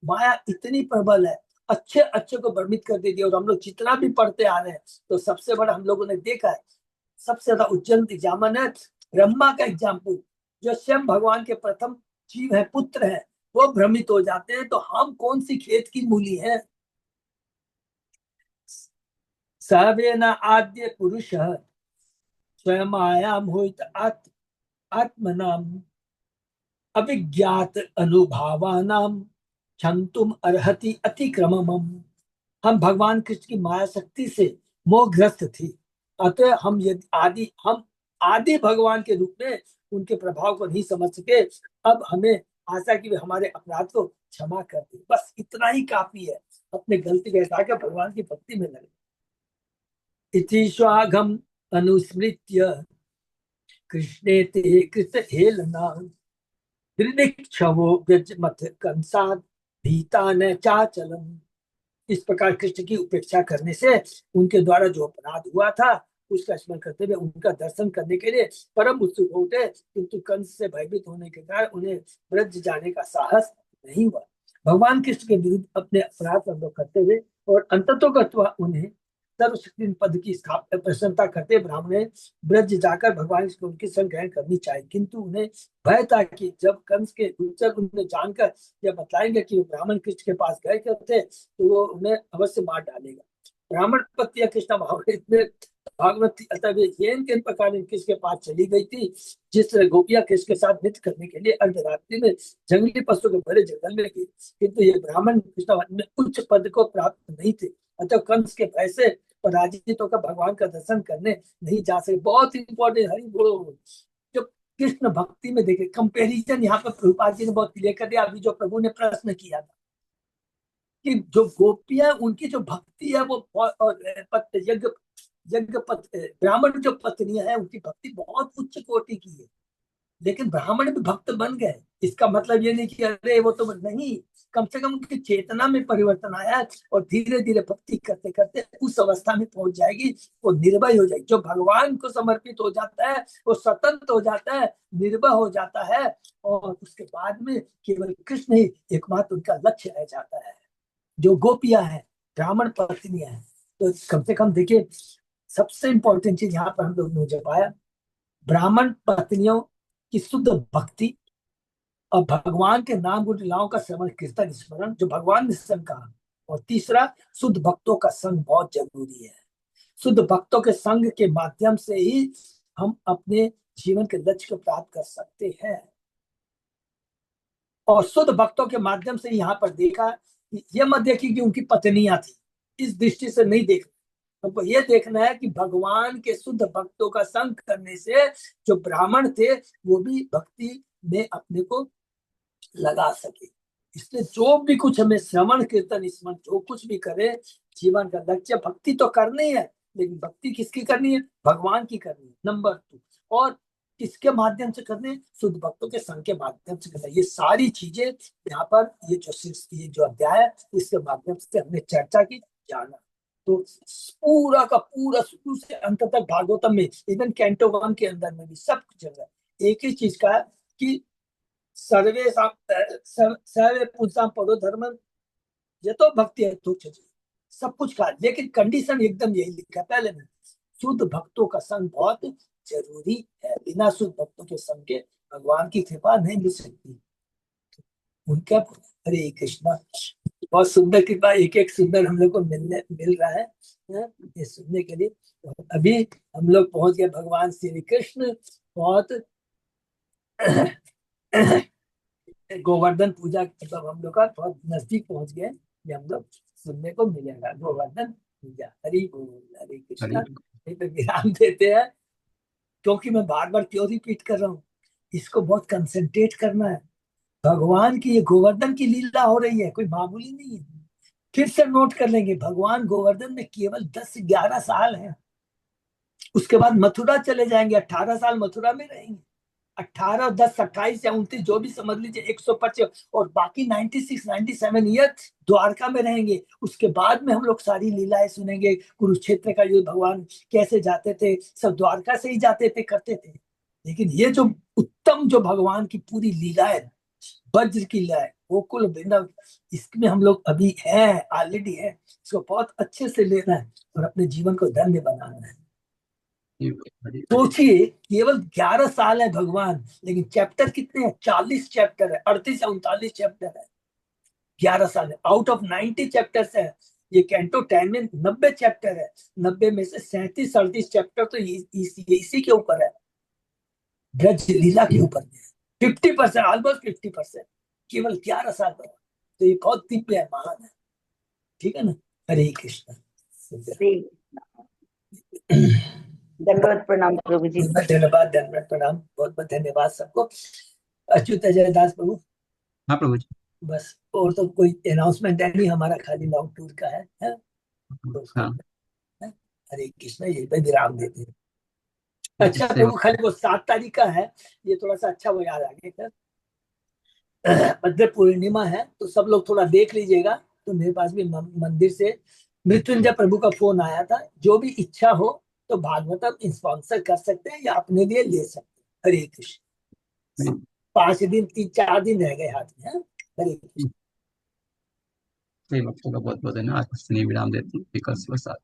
माया इतनी प्रबल है, अच्छे अच्छे को भ्रमित कर देती है। और हम लोग जितना भी पढ़ते आ रहे हैं, तो सबसे बड़ा हम लोगों ने देखा है, सबसे ज्यादा उज्जवल एग्जाम्पल है ब्रह्मा का एग्जाम्पल, जो स्वयं भगवान के प्रथम जीव है, पुत्र है, वो भ्रमित हो जाते हैं। तो हम कौन सी खेत की मूली है। सवेन आद्य पुरुष स्वयं आयाम होइत आत्मनाम अभिज्ञात अनुभावानाम क्षंतुम अर्हति अतिक्रमम। हम भगवान कृष्ण की माया शक्ति से मोहग्रस्त थे, अतः हम यदि हम आदि भगवान के रूप में उनके प्रभाव को नहीं समझ सके। अब हमें आशा की वे हमारे अपराध को क्षमा कर दे, बस इतना ही काफी है। अपने गलती को हटा के भगवान की भक्ति में लगे। इति स्वागम अनुस्मृत्य कृष्णे ते कृत हेलना क्षवो व्यजमथ कंसाद भीता न चाचलम। इस प्रकार कृष्ण की उपेक्षा करने से उनके द्वारा जो अपराध हुआ था उसका स्मरण करते हुए उनका दर्शन करने के लिए परम उत्सुक हो उठे, किंतु कंस से भयभीत होने के कारण उन्हें ब्रज जाने का साहस नहीं हुआ। भगवान कृष्ण के विरुद्ध अपने अपराध का अनुभव करते हुए और अंततोगत्वा उन्हें सर्वशक्ति पद की स्थापना प्रसन्नता करते ब्राह्मण ने ब्रज जाकर भगवान को उनकी संग ग्रहण करनी चाहिए, किंतु उन्हें भय था कि जब कंस के गुप्तचर उन्हें जानकर यह बताएंगे कि वो ब्राह्मण कृष्ण के पास गए थे, तो वो उन्हें अवश्य मार डालेगा। ब्राह्मण पत्नी कृष्ण भागवती अतः वे किन प्रकार कृष्ण के पास चली गई थी, जिस तरह गोपियां कृष्ण के साथ नृत्य करने के लिए अर्धरात्रि में जंगली पशु के भरे जंगल में गई, किंतु ये ब्राह्मण कृष्ण में उच्च पद को प्राप्त नहीं थे, अतः कंस के भय से पराजित होकर भगवान का दर्शन करने नहीं जा सके। बहुत इंपॉर्टेंट, हरि बोल। जो कृष्ण भक्ति में देखे कंपैरिजन यहाँ पर प्रभुपाद जी ने बहुत क्लियर कर दिया। अभी जो प्रभु ने प्रश्न किया था कि जो गोपियां उनकी जो भक्ति है वो यज्ञ ब्राह्मण जो पत्नियां है उनकी भक्ति बहुत उच्च कोटि की है, लेकिन ब्राह्मण भी भक्त बन गए। इसका मतलब ये नहीं कि अरे वो तो नहीं, कम से कम उनकी चेतना में परिवर्तन आया और धीरे धीरे भक्ति करते करते उस अवस्था में पहुंच जाएगी, वो निर्भय हो जाएगी। जो भगवान को समर्पित हो जाता है वो स्वतंत्र हो जाता है, निर्भय हो जाता है, और उसके बाद में केवल कृष्ण ही एकमात्र उनका लक्ष्य रह जाता है। जो गोपियां हैं, ब्राह्मण पत्नियां हैं, तो कम से कम देखिए सबसे इंपॉर्टेंट चीज यहाँ पर हम लोग ने जो पाया, ब्राह्मण पत्नियों की शुद्ध भक्ति और भगवान के नाम गुण लीलाओं का श्रवण कीर्तन स्मरण जो भगवान ने स्वयं कहा, और तीसरा शुद्ध भक्तों का संग बहुत जरूरी है। शुद्ध भक्तों के संग के माध्यम से ही हम अपने जीवन के लक्ष्य को प्राप्त कर सकते हैं। और शुद्ध भक्तों के माध्यम से यहाँ पर देखा, ये मत देखिए कि उनकी पत्नियां थी, इस दृष्टि से नहीं देखना। हमको ये देखना है कि भगवान के शुद्ध भक्तों का संग करने से जो ब्राह्मण थे वो भी भक्ति में अपने को लगा सके। इसलिए जो भी कुछ हमें श्रवण कीर्तन स्मरण जो कुछ भी करे, जीवन का लक्ष्य भक्ति तो करनी है, लेकिन भक्ति किसकी करनी है, भगवान की करनी है, नंबर 2। और किसके माध्यम से करने, शुद्ध भक्तों के संग के माध्यम से करना। ये सारी चीजें यहाँ पर ये जो अध्याय है इसके माध्यम से हमने चर्चा की, जाना। तो पूरा का पूरा शुरू से अंत तक भागवतम में, इवन कैंटो 1 के अंदर में भी सब जगह एक ही चीज का है कि सर्वे पुंसाम परो धर्म ये तो भक्ति है तो सब कुछ का, लेकिन कंडीशन एकदम यही लिखा पहले में, शुद्ध भक्तों का संग बहुत जरूरी है। बिना शुद्ध भक्तों के संग के भगवान की कृपा नहीं मिल सकती। उनका हरे कृष्णा, बहुत सुंदर कृपा, एक एक सुंदर हम लोग को मिल रहा है ये सुनने के लिए। अभी हम लोग पहुंच गए भगवान श्री कृष्ण, बहुत गोवर्धन पूजा मतलब हम लोग का बहुत नजदीक पहुंच गए, ये हम लोग सुनने को मिलेगा गोवर्धन पूजा। हरि बोल, हरे कृष्णा। पे विराम देते हैं, क्योंकि मैं बार बार क्यों रिपीट कर रहा हूँ, इसको बहुत कंसंट्रेट करना है। भगवान की ये गोवर्धन की लीला हो रही है, कोई मामूली नहीं है। फिर से नोट कर लेंगे, भगवान गोवर्धन में केवल 10-11 साल है, उसके बाद मथुरा चले जाएंगे, 18 साल मथुरा में रहेंगे, 18 और 10 28 या 29 जो भी समझ लीजिए 125 और बाकी 96 97 ईयर द्वारका में रहेंगे। उसके बाद में हम लोग सारी लीलाएं सुनेंगे, कुरुक्षेत्र का युद्ध, भगवान कैसे जाते थे, सब द्वारका से ही जाते थे, करते थे। लेकिन ये जो उत्तम जो भगवान की पूरी लीलाएं, वज्र की लीलाएं, गोकुल वृंदावन, इसमें हम लोग अभी हैं, ऑलरेडी है। इसको बहुत अच्छे से लेना है और अपने जीवन को धन्य बनाना है। सोचिए केवल 11 साल है भगवान, लेकिन चैप्टर कितने हैं? 40 चैप्टर है, 38 या 39 चैप्टर है। 11 साल है, आउट ऑफ 90 चैप्टर्स है। ये कैंटो 10 में 90 चैप्टर है, 90 में से 37 38 चैप्टर तो इसी के ऊपर है, ब्रज लीला के ऊपर है। 50%, ऑलमोस्ट 50% केवल 11 साल पर। तो ये बहुत दिव्य है, महान है। ठीक है ना? हरे कृष्ण। दंडवत प्रणाम प्रभु जी। धन्यवाद, धन्यवाद, प्रणाम, बहुत बहुत धन्यवाद सबको। अच्युत अजय दास प्रभु। हाँ प्रभु जी। बस और तो कोई अनाउंसमेंट है नहीं, हमारा खाली लॉन्ग टूर का है? तो हाँ हरे कृष्ण, ये पे विराम देते हैं। अच्छा सही प्रभु, बात। खाली वो 7 तारीख का है, ये थोड़ा सा अच्छा वो याद आ गया। मध्य पूर्णिमा है, तो सब लोग थोड़ा देख लीजिएगा। तो मेरे पास भी मंदिर से मृत्युंजय प्रभु का फोन आया था, जो भी इच्छा हो तो भागवतम स्पॉन्सर कर सकते हैं या अपने लिए ले सकते हैं। हरे कृष्ण। 5 दिन 3 4 दिन रह गए हाथ में। हरे कृष्ण। सही बात, बहुत बहुत धन्यवाद। आज विराम देते हैं। विकल्प 7।